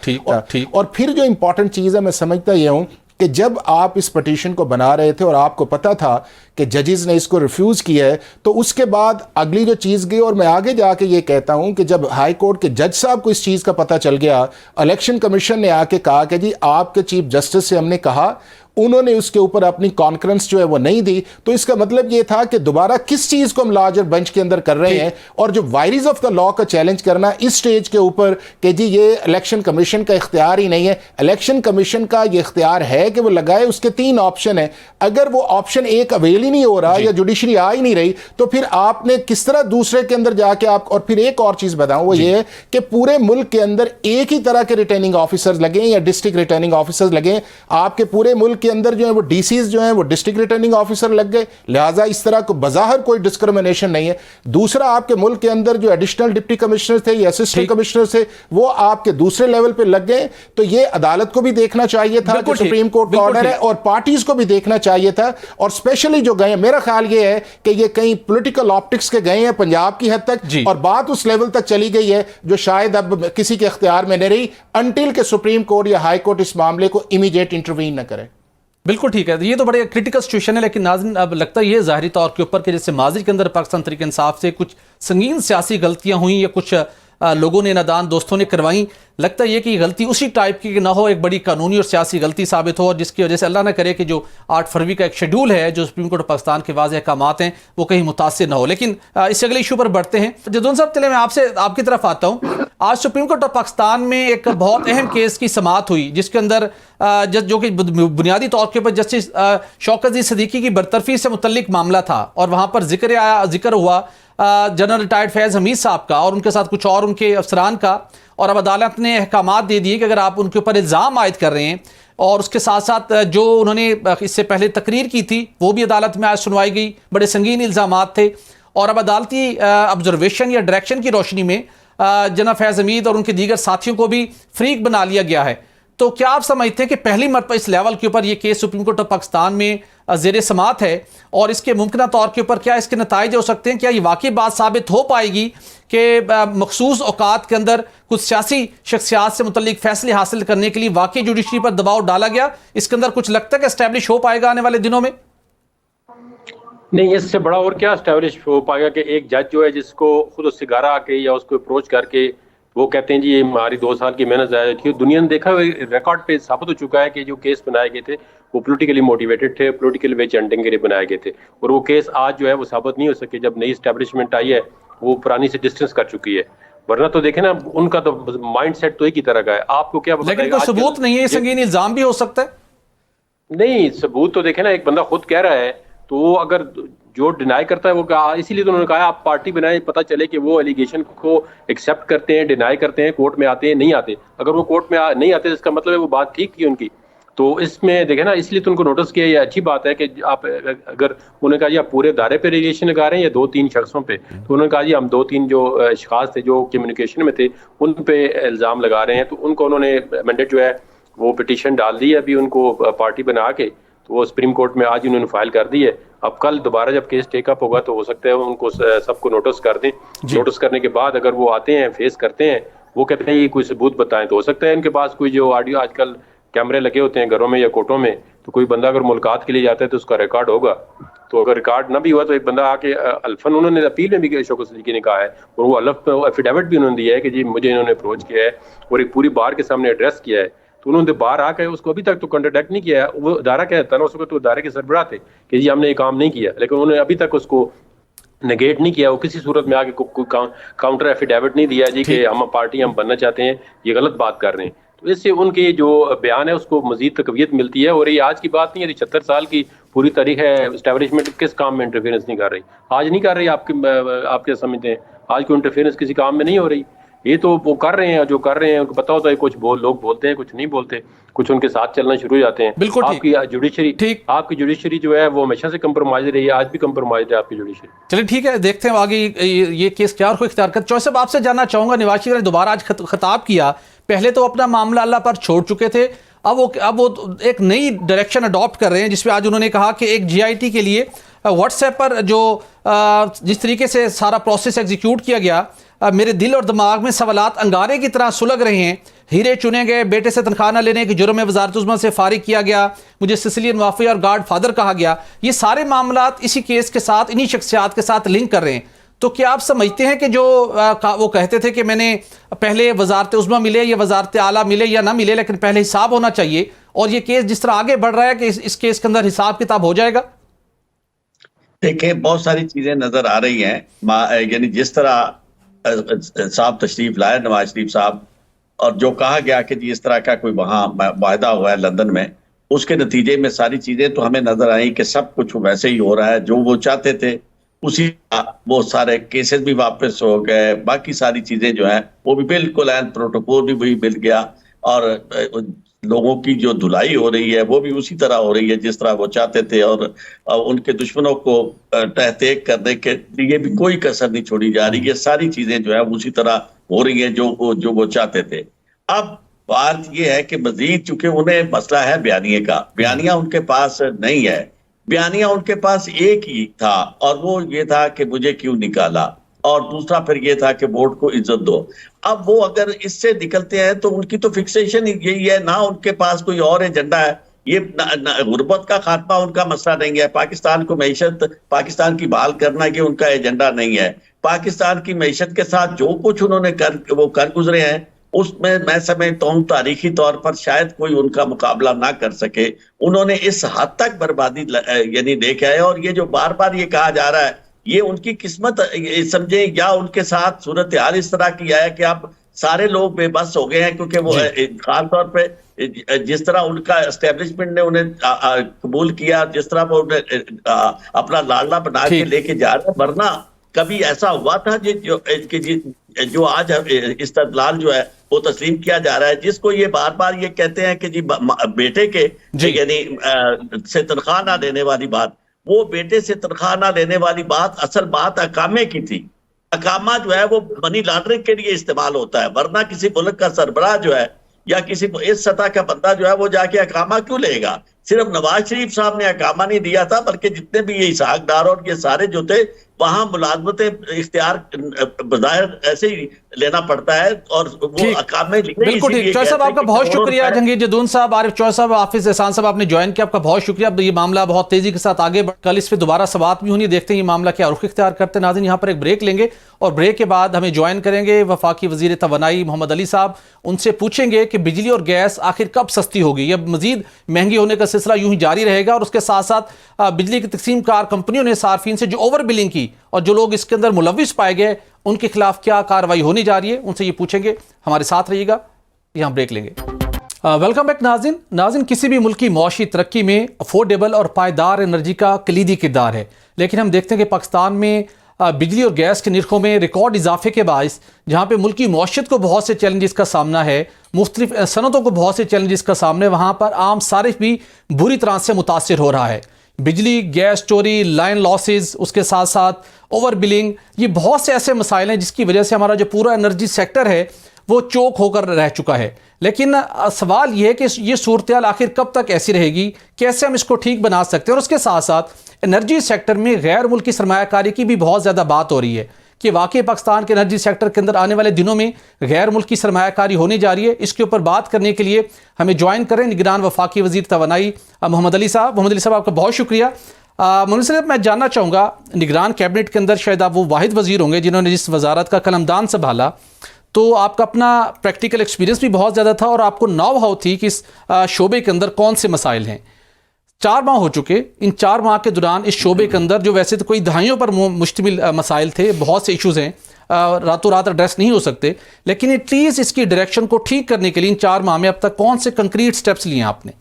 और फिर जो इंपॉर्टेंट चीज़ है, मैं समझता ये हूँ कि जब आप इस पटिशन को बना रहे थे और आपको पता था कि जजेस ने इसको रिफ्यूज़ किया है, तो उसके बाद अगली जो चीज़ गई, और मैं आगे जाके ये कहता हूं कि जब हाई कोर्ट के जज साहब को इस चीज़ का पता चल गया, इलेक्शन कमीशन ने आके कहा कि जी आपके चीफ जस्टिस से हमने कहा, उन्होंने उसके ऊपर अपनी कॉन्फ्रेंस जो है वो नहीं दी, तो इसका मतलब ये था कि दोबारा किस चीज़ को हम लार्जर बेंच के अंदर कर रहे हैं। और जो वायरीज ऑफ द लॉ का चैलेंज करना इस स्टेज के ऊपर कि जी ये इलेक्शन कमीशन का इख्तियार ही नहीं है, इलेक्शन कमीशन का ये इख्तियार है कि वो लगाए। उसके 3 ऑप्शन है, अगर वो ऑप्शन 1 अवेल ही नहीं हो रहा या जुडिशरी आ ही नहीं रही, तो फिर आपने किस तरह दूसरे के अंदर जाके आप। और फिर एक और चीज़ बताऊं, वो ये है कि पूरे मुल्क के अंदर एक ही तरह के रिटर्निंग ऑफिसर्स लगे या डिस्ट्रिक्ट रिटर्निंग ऑफिसर्स लगे, आपके पूरे मुल्क के अंदर जो है वो डीसीज जो है वो डिस्ट्रिक्ट रिटर्निंग ऑफिसर लग गए, लिहाजा इस तरह को बज़ाहिर कोई डिस्क्रिमिनेशन नहीं है। दूसरा, आपके मुल्क के अंदर जो एडिशनल डिप्टी कमिश्नर थे या असिस्टेंट कमिश्नर थे वो आपके दूसरे लेवल पे लग गए, तो ये अदालत को भी देखना चाहिए था कि सुप्रीम कोर्ट का ऑर्डर है, और पार्टीज को भी देखना चाहिए था। और स्पेशली जो गए, मेरा ख्याल ये है कि ये कहीं पॉलिटिकल ऑप्टिक्स के गए हैं पंजाब की हद तक, और बात उस लेवल तक चली गई है जो शायद अब किसी के इख्तियार में नहीं रही अनटिल के सुप्रीम कोर्ट या हाई कोर्ट इस मामले को इमीडिएट इंटरवीन न करे। बिल्कुल ठीक है, ये तो बड़े क्रिटिकल सिचुएशन है। लेकिन नाज़रीन, अब लगता है ये ज़ाहिरी तौर के ऊपर कि जैसे माजी के अंदर पाकिस्तान तहरीक इंसाफ से कुछ संगीन सियासी गलतियां हुई या कुछ लोगों ने, नादान दोस्तों ने करवाई, लगता है ये कि गलती उसी टाइप की ना हो, एक बड़ी कानूनी और सियासी गलती साबित हो, और जिसकी वजह से अल्लाह ना करे कि जो 8 फरवरी का एक शेड्यूल है जो सुप्रीम कोर्ट पाकिस्तान के वाज़ेह अहकामात हैं वो कहीं मुतासिर ना हो। लेकिन इससे अगले इशू पर बढ़ते हैं। जदून साहब, चले मैं आपसे आपकी तरफ आता हूँ। आज सुप्रीम कोर्ट ऑफ पाकिस्तान में एक बहुत अहम केस की समाअत हुई जिसके अंदर जो कि बुनियादी तौर के ऊपर जस्टिस शौकत अजीज सिद्दीकी की बरतरफी से मुतल्लिक मामला था, और वहाँ पर जिक्र हुआ जनरल रिटायर्ड फैज़ हमीद साहब का और उनके साथ कुछ और उनके अफसरान का, और अब अदालत ने अहकामात दे दिए कि अगर आप उनके ऊपर इल्ज़ाम आयद कर रहे हैं, और उसके साथ साथ जो उन्होंने इससे पहले तकरीर की थी वो भी अदालत में आज सुनवाई गई, बड़े संगीन इल्ज़ामात थे, और अब अदालती ऑब्जर्वेशन या डायरेक्शन की रोशनी में जनाब फैज़ हमीद और उनके दीगर साथियों को भी फ्रीक बना लिया गया है। तो क्या आप समझते हैं कि पहली मरतबा इस लेवल के ऊपर ये case supreme court of Pakistan में ज़ेर समाअत है, और इसके मुमकिन तौर के ऊपर क्या इसके नताइज हो सकते हैं? क्या ये वाकई बात साबित हो पाएगी कि मखसूस औकात के अंदर कुछ सियासी शख्सियात से मुतल्लिक फैसले हासिल करने के लिए वाकई जुडिशरी पर दबाव डाला गया? इसके अंदर कुछ लगता है कि एस्टैब्लिश हो पाएगा आने वाले दिनों में? नहीं, इससे बड़ा और क्या एस्टैब्लिश हो पाएगा कि एक जज जो है जिसको खुद उससे घर आके या उसको अप्रोच करके वो कहते हैं जी ये हमारी 2 साल की मेहनत ज़ाया की, दुनिया ने देखा रिकॉर्ड पे साबित हो चुका है कि जो केस बनाए गए थे वो पॉलिटिकली मोटिवेटेड थे, पॉलिटिकल वेज एंडिंग के लिए बनाए गए थे, और वो केस आज जो है वो साबित नहीं हो सके। जब नई एस्टैब्लिशमेंट आई है वो पुरानी से डिस्टेंस कर चुकी है, वरना तो देखे ना उनका तो माइंड सेट तो एक ही तरह का है। आपको क्या पता, लेकिन कोई सबूत नहीं है, संगीन इल्जाम भी हो सकता है। नहीं, सबूत तो देखे ना, एक बंदा खुद कह रहा है, तो वो अगर जो डिनाई करता है वो कहा, इसीलिए तो उन्होंने कहा आप पार्टी बनाए, पता चले कि वो एलिगेशन को एक्सेप्ट करते हैं, डिनाई करते हैं, कोर्ट में आते हैं, नहीं आते। अगर वो कोर्ट में नहीं आते इसका मतलब है वो बात ठीक थी उनकी। तो इसमें देखे ना, इसलिए तो उनको नोटिस किया। ये अच्छी बात है कि आप अगर उन्होंने कहा जी आप पूरे दायरे पे एलिगेशन लगा रहे हैं या 2-3 शख्सों पे, तो उन्होंने कहा जी हम 2-3 जो अशखास थे जो कम्युनिकेशन में थे उन पे इल्ज़ाम लगा रहे हैं, तो उनको उन्होंने मैंडेट जो है वो पिटीशन डाल दी है अभी उनको पार्टी बना के, तो वो सुप्रीम कोर्ट में आज उन्होंने फाइल कर दी है। अब कल दोबारा जब केस टेकअप होगा तो हो सकता है उनको सबको नोटिस कर दें। नोटिस करने के बाद अगर वो आते हैं, फेस करते हैं, वो कहते हैं ये कोई सबूत बताएं, तो हो सकता है इनके पास कोई जो ऑडियो, आजकल कैमरे लगे होते हैं घरों में या कोर्टों में, तो कोई बंदा अगर मुलाकात के लिए जाता है तो उसका रिकॉर्ड होगा। तो अगर रिकॉर्ड ना भी हुआ तो एक बंदा आके अल्फन, उन्होंने अपील में भी शौकत सिद्दीकी ने कहा है, और वो अल्फ एफिडेविट भी उन्होंने दिया है कि जी मुझे इन्होंने अप्रोच किया है और एक पूरी बार के सामने एड्रेस किया है, तो उन्होंने बाहर आकर उसको अभी तक तो कंट्रडिक्ट नहीं किया है। वो अदारा कहता ना, उसको तो अदारे के सरबराह थे कि जी हमने ये काम नहीं किया, लेकिन उन्होंने अभी तक उसको नेगेट नहीं किया। वो किसी सूरत में आके कोई काउंटर एफिडेविट नहीं दिया जी कि हम पार्टी हम बनना चाहते हैं, ये गलत बात कर रहे हैं। तो इससे उनके जो बयान है उसको मजीद तकवीयत मिलती है। और ये आज की बात नहीं है, 76 साल की पूरी तारीख है एस्टेब्लिशमेंट किस काम में इंटरफेरेंस नहीं कर रही, आज नहीं कर रही। आप क्या समझते हैं आज कोई इंटरफेरेंस किसी काम में नहीं हो रही? ये तो वो कर रहे हैं, जो कर रहे हैं उनको पता होता है, कुछ लोग बोलते हैं, कुछ नहीं बोलते, कुछ उनके साथ चलना शुरू हो जाते हैं। बिल्कुल आपकी जुडिशरी जो है वो हमेशा से कंप्रोमाइज रही है, आज भी कंप्रोमाइज है आपकी जुडिशरी। चलिए ठीक है, देखते हैं आगे ये केस क्या और कोई इख्तियार कर। चौधरी साहब आपसे जानना चाहूंगा, नवाज शरीफ ने दोबारा आज खिताब किया, पहले तो अपना मामला अल्लाह पर छोड़ चुके थे, अब वो एक नई डायरेक्शन अडॉप्ट कर रहे हैं जिसमें आज उन्होंने कहा कि एक GIT के लिए व्हाट्सएप पर जो जिस तरीके से सारा प्रोसेस एग्जीक्यूट किया गया, मेरे दिल और दिमाग में सवालात अंगारे की तरह सुलग रहे हैं। हीरे चुने गए, बेटे से तनख्वाह न लेने के जुर्म में वज़ारत उज़्मा से फारिग किया गया, मुझे सिसिलियन माफिया और गॉड फादर कहा गया। ये सारे मामलात इसी केस के साथ, इन्हीं शख्सियात के साथ लिंक कर रहे हैं। तो क्या आप समझते हैं कि जो वो कहते थे कि मैंने पहले वज़ारत उज़्मा मिले या वज़ारत आला मिले या ना मिले, लेकिन पहले हिसाब होना चाहिए, और ये केस जिस तरह आगे बढ़ रहा है कि इस केस के अंदर हिसाब किताब हो जाएगा? देखिए, बहुत सारी चीजें नजर आ रही हैं, यानी जिस तरह साहब तशरीफ लाए नवाज शरीफ साहब, और जो कहा गया कि इस तरह का कोई वहाँ वायदा हुआ है लंदन में, उसके नतीजे में सारी चीजें तो हमें नजर आई कि सब कुछ वैसे ही हो रहा है जो वो चाहते थे, उसी वो सारे केसेस भी वापस हो गए, बाकी सारी चीजें जो है वो भी बिल्कुल एंड प्रोटोकॉल भी वही मिल गया, और लोगों की जो धुलाई हो रही है वो भी उसी तरह हो रही है जिस तरह वो चाहते थे, और उनके दुश्मनों को तहतेक करने के लिए भी कोई कसर नहीं छोड़ी जा रही है। सारी चीजें जो है उसी तरह हो रही है जो वो चाहते थे। अब बात ये है कि मजीद चूंकि उन्हें मसला है बयानिए का, बयानिया उनके पास नहीं है। बयानिया उनके पास एक ही था और वो ये था कि मुझे क्यों निकाला, और दूसरा फिर ये था कि वोट को इज्जत दो। अब वो अगर इससे निकलते हैं तो उनकी तो फिक्सेशन यही है, ना उनके पास कोई और एजेंडा है। ये गुर्बत का खात्मा उनका मसला नहीं है, पाकिस्तान को मईशत पाकिस्तान की बहाल करना ये उनका एजेंडा नहीं है। पाकिस्तान की मईशत के साथ जो कुछ उन्होंने कर गुजरे हैं उसमें मैं समझता हूँ तारीखी तौर पर शायद कोई उनका मुकाबला ना कर सके। उन्होंने इस हद तक बर्बादी यानी देखा है, और ये जो बार बार ये कहा जा रहा है ये उनकी किस्मत समझे, या उनके साथ सूरत हाल इस तरह की है कि अब सारे लोग बेबस हो गए हैं, क्योंकि वो खास तौर पे जिस तरह उनका एस्टेब्लिशमेंट ने उन्हें कबूल किया, जिस तरह वो अपना लाडला बना के लेके जा रहे हैं। वरना कभी ऐसा हुआ था जो आज इस्तदलाल जो है वो तस्लीम किया जा रहा है, जिसको ये बार बार ये कहते हैं कि जी बेटे के यानी से तनख्वाह ना देने वाली बात, वो बेटे से तनख्वाह ना देने वाली बात असल बात अकामे की थी। अकामा जो है वो मनी लॉन्ड्रिंग के लिए इस्तेमाल होता है, वरना किसी मुल्क का सरबराह जो है या किसी इस सतह का बंदा जो है वो जाके अकामा क्यों लेगा। सिर्फ नवाज शरीफ साहब ने अकामा नहीं दिया था, बल्कि जितने भी ये इसहाक डार और ये सारे जो थे वहां मुलाजमतें इख्तियार बज़ाहिर ऐसे ही लेना पड़ता है, और वो अकामे बिल्कुल ठीक। चौधरी साहब आपका बहुत शुक्रिया। जहांगीर जदून साहब, आरिफ चौधरी साहब, हाफिज एहसान साहब, आपने ज्वाइन किया, आपका बहुत शुक्रिया। अब ये मामला बहुत तेजी के साथ आगे बढ़, कल इस पर दोबारा सवाल भी होनी, देखते हैं ये मामला क्या रुख इख्तियार करते हैं। नाज़रीन यहाँ पर एक ब्रेक लेंगे और ब्रेक के बाद हमें ज्वाइन करेंगे वफाकी वजीर तवानाई मोहम्मद अली साहब। उनसे पूछेंगे कि बिजली और गैस आखिर कब सस्ती होगी, या मजीद महंगी होने का सिलसिला यूं ही जारी रहेगा, और उसके साथ साथ बिजली की तकसीम कार कंपनियों ने सार्फिन से जो ओवर बिलिंग की और जो लोग इसके अंदर मुलविस पाए गए उनके खिलाफ क्या कार्रवाई होने जा रही है, उनसे ये पूछेंगे। हमारे साथ रहिएगा, यहाँ ब्रेक लेंगे। वेलकम बैक नाज़रीन, किसी भी मुल्क की मौशी तरक्की में अफोर्डेबल और पायदार एनर्जी का कलीदी किरदार है, लेकिन हम देखते हैं कि पाकिस्तान में बिजली और गैस के निर्खों में रिकॉर्ड इजाफे के बायस जहाँ पे मुल्क की मौशियत को बहुत से चैलेंजेस का सामना है, मुख्तलिफ सनतों को बहुत से चैलेंजेस का सामना है, वहाँ पर आम सारिफ भी बुरी तरह से मुतासिर हो रहा है। बिजली गैस चोरी, लाइन लॉसेस, उसके साथ साथ ओवर बिलिंग, ये बहुत से ऐसे मसाइल हैं जिसकी वजह से हमारा जो पूरा एनर्जी सेक्टर है वो चौक होकर रह चुका है। लेकिन सवाल ये है कि ये सूरत-ए-हाल आखिर कब तक ऐसी रहेगी, कैसे हम इसको ठीक बना सकते हैं। और उसके साथ साथ एनर्जी सेक्टर में गैर मुल्की सरमायाकारी की भी बहुत ज़्यादा बात हो रही है कि वाकई पाकिस्तान के एनर्जी सेक्टर के अंदर आने वाले दिनों में गैर मुल्की सरमायाकारी होने जा रही है। इसके ऊपर बात करने के लिए हमें ज्वाइन करें निगरान वफाकी वज़ीर तवानाई मोहम्मद अली साहब। मोहम्मद अली साहब, आपका बहुत शुक्रिया। मोहम्मद साहब, मैं जानना चाहूँगा, निगरान कैबिनेट के अंदर शायद आप वो वाहिद वज़ीर होंगे जिन्होंने जिस वजारत का कलमदान संभाला, तो आपका अपना प्रैक्टिकल एक्सपीरियंस भी बहुत ज़्यादा था और आपको नौ हाउ थी कि इस शोबे के अंदर कौन से मसाइल हैं। 4 माह हो चुके, इन 4 माह के दौरान इस शोबे के अंदर जो वैसे तो कोई दहाइयों पर मुश्तमिल मसाइल थे, बहुत से इशूज़ हैं, रातों रात एड्रेस नहीं हो सकते, लेकिन एटलीस्ट इसकी डायरेक्शन को ठीक करने के लिए इन 4 माह में अब तक कौन से कंक्रीट स्टेप्स लिए आपने?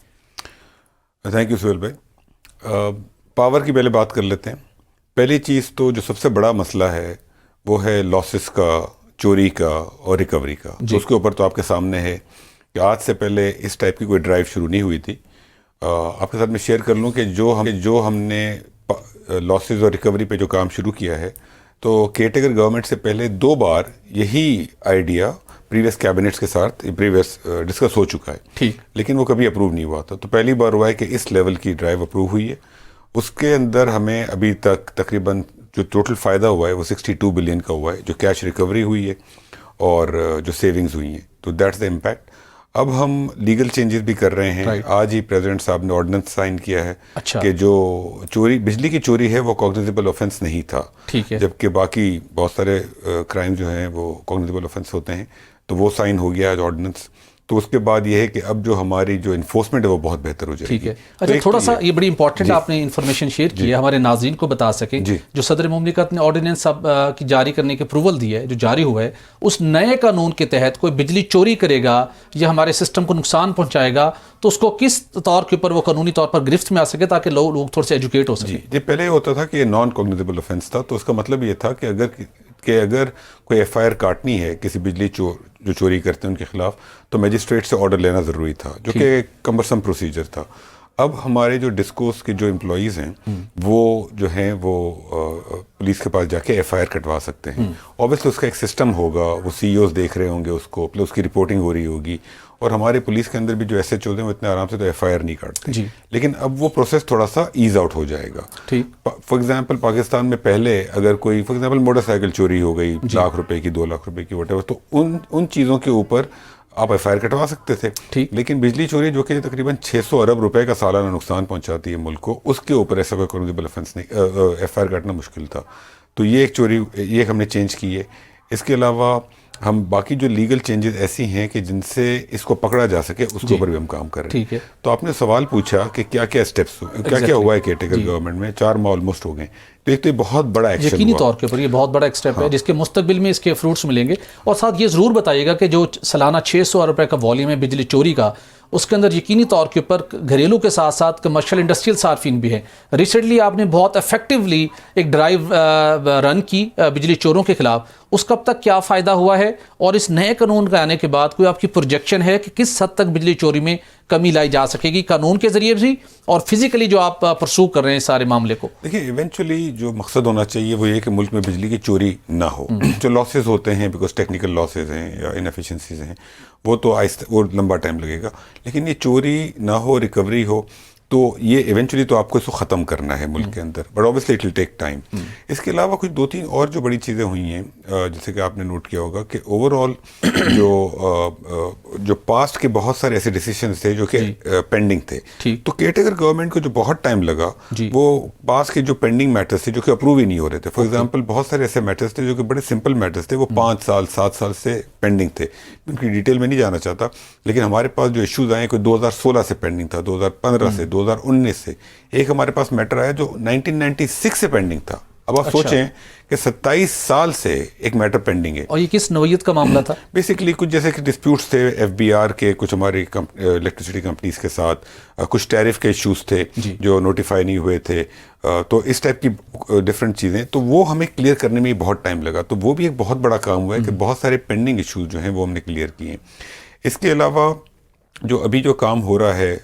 थैंक यू सुहेल भाई। पावर की पहले बात कर लेते हैं। पहली चीज़ तो जो सबसे बड़ा मसला है वो है लॉसेस का, चोरी का और रिकवरी का। तो उसके ऊपर तो आपके सामने है कि आज से पहले इस टाइप की कोई ड्राइव शुरू नहीं हुई थी। आपके साथ मैं शेयर कर लूँ कि जो हमने लॉसेस और रिकवरी पे जो काम शुरू किया है, तो केयरटेकर गवर्नमेंट से पहले 2 बार यही आइडिया प्रीवियस कैबिनेट्स के साथ डिस्कस हो चुका है, ठीक, लेकिन वो कभी अप्रूव नहीं हुआ था। तो पहली बार हुआ है कि इस लेवल की ड्राइव अप्रूव हुई है। उसके अंदर हमें अभी तक तकरीबन जो टोटल फ़ायदा हुआ है वो 62 बिलियन का हुआ है, जो कैश रिकवरी हुई है और जो सेविंग्स हुई हैं। तो दैट्स द इम्पैक्ट। अब हम लीगल चेंजेस भी कर रहे हैं। आज ही प्रेसिडेंट साहब ने ऑर्डिनेंस साइन किया है कि जो चोरी, बिजली की चोरी है वो कॉग्निजेबल ऑफेंस नहीं था, ठीक है, जबकि बाकी बहुत सारे क्राइम जो हैं वो कॉग्निजेबल ऑफेंस होते हैं। तो वो साइन हो गया आज ऑर्डिनेंस। तो उसके बाद ये है कि अब जो हमारी जो इन्फोर्समेंट है वो बहुत बेहतर हो जाएगी। ठीक है। अच्छा, थोड़ा सा ये बड़ी इंपॉर्टेंट आपने इन्फॉर्मेशन शेयर की है, हमारे नाज़रीन को बता सकें। जो सदर मुमलिकत ने ऑर्डिनेंस की जारी करने की अप्रूवल दी है, जो जारी हुआ है, उस नए कानून के तहत कोई बिजली चोरी करेगा या हमारे सिस्टम को नुकसान पहुंचाएगा तो उसको किस तौर के ऊपर वो कानूनी तौर पर गिरफ्त में आ सके, ताकि लोग थोड़े से एजुकेट हो सके। जी, पहले होता था कि ये नॉन कॉग्निजेबल ऑफेंस था, तो उसका मतलब ये था कि अगर कोई FIR काटनी है किसी बिजली जो चोरी करते हैं उनके खिलाफ, तो मजिस्ट्रेट से ऑर्डर लेना ज़रूरी था, जो कि एक कम्बरसम प्रोसीजर था। अब हमारे जो डिस्कोर्स के जो एम्प्लॉयज़ हैं वो जो हैं वो पुलिस के पास जाके एफआईआर कटवा सकते हैं। ऑब्वियसली उसका एक सिस्टम होगा, वो सीईओज देख रहे होंगे उसको, प्लस उसकी रिपोर्टिंग हो रही होगी, और हमारे पुलिस के अंदर भी जो एसएच होते हैं वो इतने आराम से तो एफआईआर नहीं काटते। लेकिन अब वो प्रोसेस थोड़ा सा ईज आउट हो जाएगा। फॉर एग्जांपल पाकिस्तान में पहले अगर कोई फॉर एग्जांपल मोटरसाइकिल चोरी हो गई लाख रुपए की, 2 लाख रुपए की, वटेवर, तो उन चीज़ों के ऊपर आप एफआईआर कटवा सकते थे। लेकिन बिजली चोरी जो कि तकरीबन 600 अरब रुपए का सालाना नुकसान पहुंचाती है मुल्क को, उसके ऊपर ऐसा कोई कानूनी ऑफेंस नहीं, एफआईआर काटना मुश्किल था। तो ये एक चोरी, ये हमने चेंज की है। इसके अलावा हम बाकी जो लीगल चेंजेस ऐसी हैं कि जिनसे इसको पकड़ा जा सके, उसके ऊपर भी हम काम कर रहे हैं। तो आपने सवाल पूछा कि क्या क्या स्टेप्स क्या क्या हुआ है केयरटेकर गवर्नमेंट में, 4 माह ऑलमोस्ट हो गए। तो एक तो ये बहुत बड़ा एक्शन यकीनी तौर के ऊपर ये बहुत बड़ा स्टेप है, जिसके मुस्तकबिल में इसके फ्रूट्स मिलेंगे। और साथ ये ज़रूर बताइएगा कि जो सालाना 600 रुपए का वॉल्यूम है बिजली चोरी का, उसके अंदर यकीनी तौर के ऊपर घरेलू के साथ साथ कमर्शियल इंडस्ट्रियल सार्फिन भी हैं। रिसेंटली आपने बहुत इफेक्टिवली एक ड्राइव रन की बिजली चोरों के खिलाफ, उसका अब तक क्या फ़ायदा हुआ है, और इस नए कानून के आने के बाद कोई आपकी प्रोजेक्शन है कि किस हद तक बिजली चोरी में कमी लाई जा सकेगी, कानून के जरिए भी और फिजिकली जो आप परसू कर रहे हैं सारे मामले को? देखिए, इवेंचुअली जो मकसद होना चाहिए वो ये कि मुल्क में बिजली की चोरी ना हो। जो लॉसेज होते हैं बिकॉज टेक्निकल लॉसेज हैं या इनएफिशिएंसीज हैं, वो तो वो लंबा टाइम लगेगा, लेकिन ये चोरी ना हो, रिकवरी हो, तो ये इवेंचुअली तो आपको इसको ख़त्म करना है मुल्क के अंदर, but obviously it will take time. इसके अलावा कुछ 2-3 और जो बड़ी चीज़ें हुई हैं, जैसे कि आपने नोट किया होगा कि ओवरऑल जो पास्ट के बहुत सारे ऐसे डिसीजंस थे जो कि पेंडिंग थे, तो केयरटेकर गवर्नमेंट को जो बहुत टाइम लगा, वो पास्ट के जो पेंडिंग मैटर्स थे जो कि अप्रूव ही नहीं हो रहे थे। फॉर एग्जाम्पल बहुत सारे ऐसे मैटर्स थे जो कि बड़े सिंपल मैटर्स थे, वो 5 साल 7 साल से पेंडिंग थे। उनकी डिटेल में नहीं जाना चाहता, लेकिन हमारे पास जो इश्यूज आए कोई 2016 से पेंडिंग था, 2015 से, 2019 से। एक हमारे पास मैटर आया जो 1996 से पेंडिंग था। अब आप सोचें कि 27 साल से एक मैटर पेंडिंग है। और ये किस नौयत का मामला था? बेसिकली कुछ जैसे कि डिस्प्यूट्स थे एफबीआर के, कुछ हमारी इलेक्ट्रिसिटी कंपनीज के साथ, कुछ टैरिफ के इश्यूज थे जो नोटिफाई नहीं हुए थे, तो इस टाइप की डिफरेंट चीज़ें, तो वो हमें क्लियर करने में बहुत टाइम लगा। तो वो भी एक बहुत बड़ा काम हुआ है कि बहुत सारे पेंडिंग इश्यूज जो हैं वो हमने क्लियर किए। इसके अलावा जो अभी जो काम हो रहा है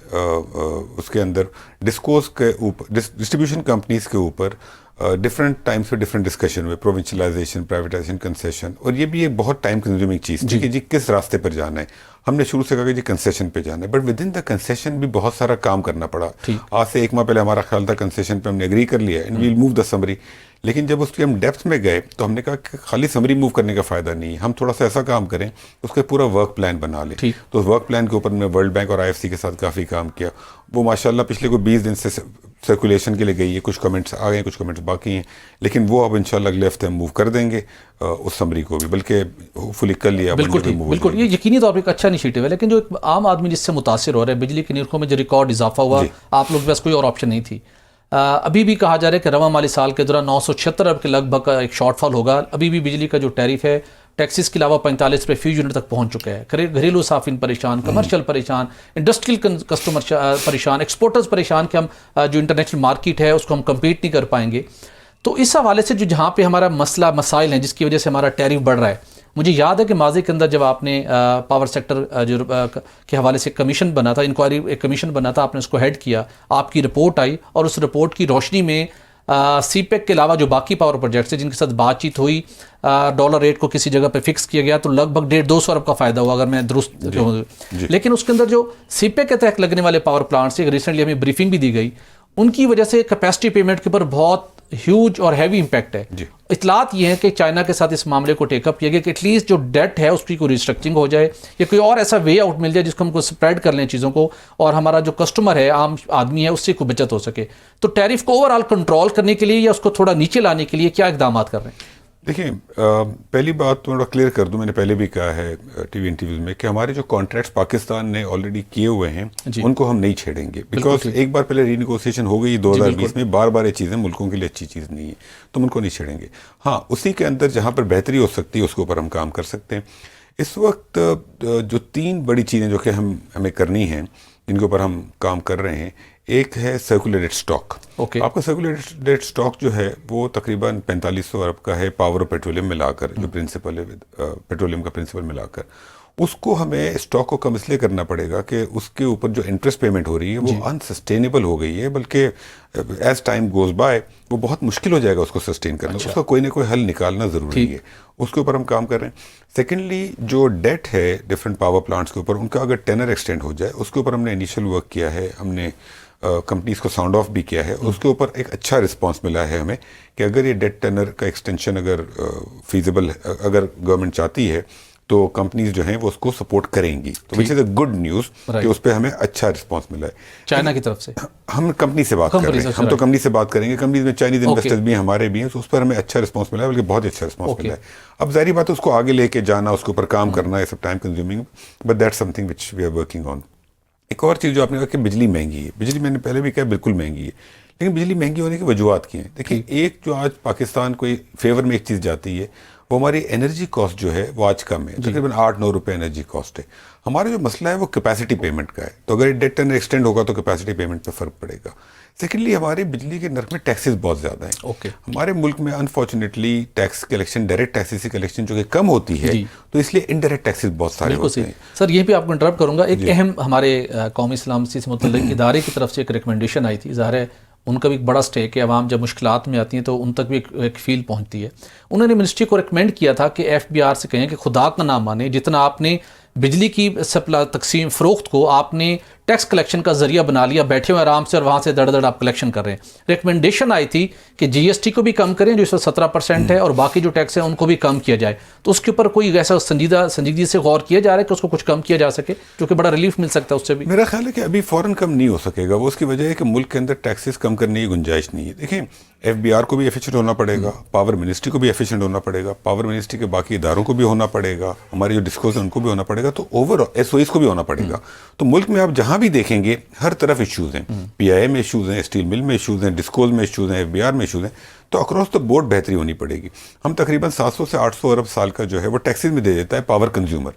उसके अंदर डिस्कोर्स के ऊपर, डिस्ट्रीब्यूशन कंपनीज के ऊपर डिफरेंट टाइम्स पे डिफरेंट डिस्कशन हुए, प्रोविंशलाइजेशन, प्राइवेटाइजेशन, कंसेशन, और ये भी एक बहुत टाइम कंज्यूमिंग चीज़ थी कि जी किस रास्ते पर जाना है। हमने शुरू से कहा कि जी कंसेशन पे जाना है, but with in the concession भी बहुत सारा काम करना पड़ा। आज से 1 माह पहले हमारा ख्याल था कंसेशन पे हमने एग्री कर लिया and we'll move the summary, लेकिन जब उसके हम डेप्थ में गए तो हमने कहा कि खाली समरी मूव करने का फ़ायदा नहीं है, हम थोड़ा सा ऐसा काम करें उसका पूरा वर्क प्लान बना लें। तो उस वर्क प्लान के ऊपर मैं वर्ल्ड बैंक और आईएफसी के साथ काफ़ी काम किया। वो माशाल्लाह पिछले कोई 20 दिन से सर्कुलेशन के लिए गई है, कुछ कमेंट्स आ गए, कुछ कमेंट्स बाकी हैं, लेकिन वो अब इंशाल्लाह अगले हफ्ते हम मूव कर देंगे उस समरी को भी, बल्कि होपफुली कल या बिल्कुल ये यकीनी तौर पर एक अच्छा इनिशिएटिव है। लेकिन जो एक आम आदमी जिससे मुतासिर हो रहा है, बिजली के निर्खों में जो रिकॉर्ड इजाफा हुआ, आप लोग के पास कोई और ऑप्शन नहीं थी। अभी भी कहा जा रहा है कि रवा माली साल के दौरान 976 अरब के लगभग एक शॉर्टफॉल होगा। अभी भी बिजली का जो टैरिफ है टैक्सेस के अलावा 45 रुपये फी यूनिट तक पहुंच चुका है। घरेलू साफिन परेशान, कमर्शियल परेशान, इंडस्ट्रियल कस्टमर परेशान, एक्सपोर्टर्स परेशान कि हम जो इंटरनेशनल मार्केट है उसको हम कम्पीट नहीं कर पाएंगे। तो इस हवाले से जो जहाँ पे हमारा मसाइल हैं जिसकी वजह से हमारा टैरिफ बढ़ रहा है, मुझे याद है कि माजी के अंदर जब आपने पावर सेक्टर जो के हवाले से कमीशन बना था, इंक्वायरी एक कमीशन बना था, आपने उसको हेड किया, आपकी रिपोर्ट आई और उस रिपोर्ट की रोशनी में सीपेक के अलावा जो बाकी पावर प्रोजेक्ट्स हैं जिनके साथ बातचीत हुई, डॉलर रेट को किसी जगह पे फिक्स किया गया, तो लगभग 150-200 अरब का फ़ायदा हुआ अगर मैं दुरुस्त। लेकिन उसके अंदर जो सीपेक के तहत लगने वाले पावर प्लांट्स से रिसेंटली हमें ब्रीफिंग भी दी गई, उनकी वजह से कैपेसिटी पेमेंट के ऊपर बहुत ह्यूज और हैवी इंपैक्ट है। इतलात ये है कि चाइना के साथ इस मामले को टेकअप किया गया कि एटलीस्ट जो डेट है उसकी कोई रिस्ट्रक्चरिंग हो जाए या कोई और ऐसा वे आउट मिल जाए जिसको हमको स्प्रेड कर लें चीज़ों को, और हमारा जो कस्टमर है, आम आदमी है, उससे कोई बचत हो सके। तो टैरिफ को ओवरऑल कंट्रोल करने के लिए या उसको थोड़ा नीचे लाने के लिए क्या इकदाम कर रहे हैं? देखिए, पहली बात थोड़ा क्लियर कर दूं, मैंने पहले भी कहा है टीवी इंटरव्यूज में कि हमारे जो कॉन्ट्रैक्ट्स पाकिस्तान ने ऑलरेडी किए हुए हैं उनको हम नहीं छेड़ेंगे, बिकॉज एक बार पहले रीनिगोसिएशन हो गई 2020 में, बार बार ये चीज़ें मुल्कों के लिए अच्छी चीज़ नहीं है, तो हम उनको नहीं छेड़ेंगे। हाँ, उसी के अंदर जहाँ पर बेहतरी हो सकती है उसके ऊपर हम काम कर सकते हैं। इस वक्त जो 3 बड़ी चीज़ें जो कि हमें करनी हैं, जिनके ऊपर हम काम कर रहे हैं, एक है सर्कुलेटेड स्टॉक। ओके। आपका सर्कुलेटेड स्टॉक जो है वो तकरीबन 4500 अरब का है, पावर और पेट्रोलियम मिलाकर, जो प्रिंसिपल है पेट्रोलियम का प्रिंसिपल मिलाकर। उसको हमें स्टॉक को कम इसलिए करना पड़ेगा कि उसके ऊपर जो इंटरेस्ट पेमेंट हो रही है वो अनसस्टेनेबल हो गई है, बल्कि एज टाइम गोज बाय वो बहुत मुश्किल हो जाएगा उसको सस्टेन करना। उसका कोई ना कोई हल निकालना ज़रूरी है, उसके ऊपर हम काम कर रहे हैं। सेकेंडली, जो डेट है डिफरेंट पावर प्लांट्स के ऊपर, उनका अगर टेनर एक्सटेंड हो जाए, उसके ऊपर हमने इनिशियल वर्क किया है, हमने कंपनीज को साउंड ऑफ भी किया है। उसके ऊपर एक अच्छा रिस्पांस मिला है हमें कि अगर ये डेट टेनर का एक्सटेंशन अगर फीजिबल अगर गवर्नमेंट चाहती है तो कंपनीज जो हैं वो उसको सपोर्ट करेंगी, तो which is a good news कि उस पर हमें अच्छा रिस्पांस मिला है चाइना की तरफ से। हम कंपनी से बात कर रहे हैं, हम तो कंपनी से बात करेंगे, कंपनीज में चाइनीज इन्वेस्टर्स भी हैं, हमारे भी हैं, तो उस पर हमें अच्छा रिस्पांस मिला है, बल्कि बहुत अच्छा रिस्पांस मिला है। अब जाहिर बात है उसको आगे लेके जाना, उसके ऊपर काम करना, ये सब time consuming, but that's something which we are working on. एक और चीज़ जो आपने कहा कि बिजली महंगी है, बिजली मैंने पहले भी कहा बिल्कुल महंगी है, लेकिन बिजली महंगी होने की वजूहत की हैं। देखिए, एक जो आज पाकिस्तान को फेवर में एक चीज़ जाती है वो हमारी एनर्जी कॉस्ट जो है वो आज कम है, तकरीबन 8-9 रुपये एनर्जी कॉस्ट है। हमारा जो मसला है वो कैपेसिटी पेमेंट का है, तो अगर डेट टेनर एक्सटेंड होगा तो कैपेसिटी पेमेंट पे फ़र्क पड़ेगा। सेकेंडली, हमारे बिजली के नर्क में टैक्सेस बहुत ज़्यादा हैं। हमारे मुल्क में unfortunately tax collection, direct taxes की कलेक्शन जो कि कम होती है, तो इसलिए इनडायरेक्ट टैक्सेस बहुत सारे होते हैं। सर, यहीं पे आपको इंटरप्ट करूंगा, एक अहम हमारे कौमी सलामती से मुतल्लिक़ इदारे की तरफ से एक रिकमेंडेशन आई थी। ज़ाहिर है उनका भी एक बड़ा स्टेक है, अवाम जब मुश्किलात में आती हैं तो उन तक भी एक फील पहुंचती है। उन्होंने मिनिस्ट्री को रिकमेंड किया था कि FBR से कहें कि खुदा का नाम माने, जितना आपने बिजली की सप्लाई तकसीम फ़रोख्त को आपने टैक्स कलेक्शन का जरिया बना लिया, बैठे हुए आराम से और वहाँ से दड़ दड़ आप कलेक्शन कर रहे हैं। रिकमेंडेशन आई थी कि GST को भी कम करें जो इस वक्त 17% है, और बाकी जो टैक्स है उनको भी कम किया जाए। तो उसके ऊपर कोई ऐसा संजीदगी से गौर किया जा रहा है कि उसको कुछ कम किया जा सके, जो कि बड़ा रिलीफ मिल सकता है उससे भी? मेरा ख्याल है कि अभी फ़ौरन कम नहीं हो सकेगा। वो उसकी वजह है कि मुल्क के अंदर टैक्सेस कम करने की गुंजाइश नहीं है। देखें, FBR को भी एफिशिएंट होना पड़ेगा, पावर मिनिस्ट्री को भी एफिशिएंट होना पड़ेगा, पावर मिनिस्ट्री के बाकी इदारों को भी होना पड़ेगा, हमारे जो डिस्कोज हैं उनको भी होना पड़ेगा, तो ओवरऑल SOEs को भी होना पड़ेगा। तो मुल्क में आप जहां भी देखेंगे हर तरफ इश्यूज हैं, PIA में इश्यूज हैं, स्टील मिल में इश्यूज हैं, डिस्कोज में इश्यूज हैं, FBR में इश्यूज हैं, तो अक्रॉस द बोर्ड बेहतरी होनी पड़ेगी। हम तकरीबन 700 से 800 अरब साल का जो है वो टैक्सेस में दे देता है पावर कंज्यूमर।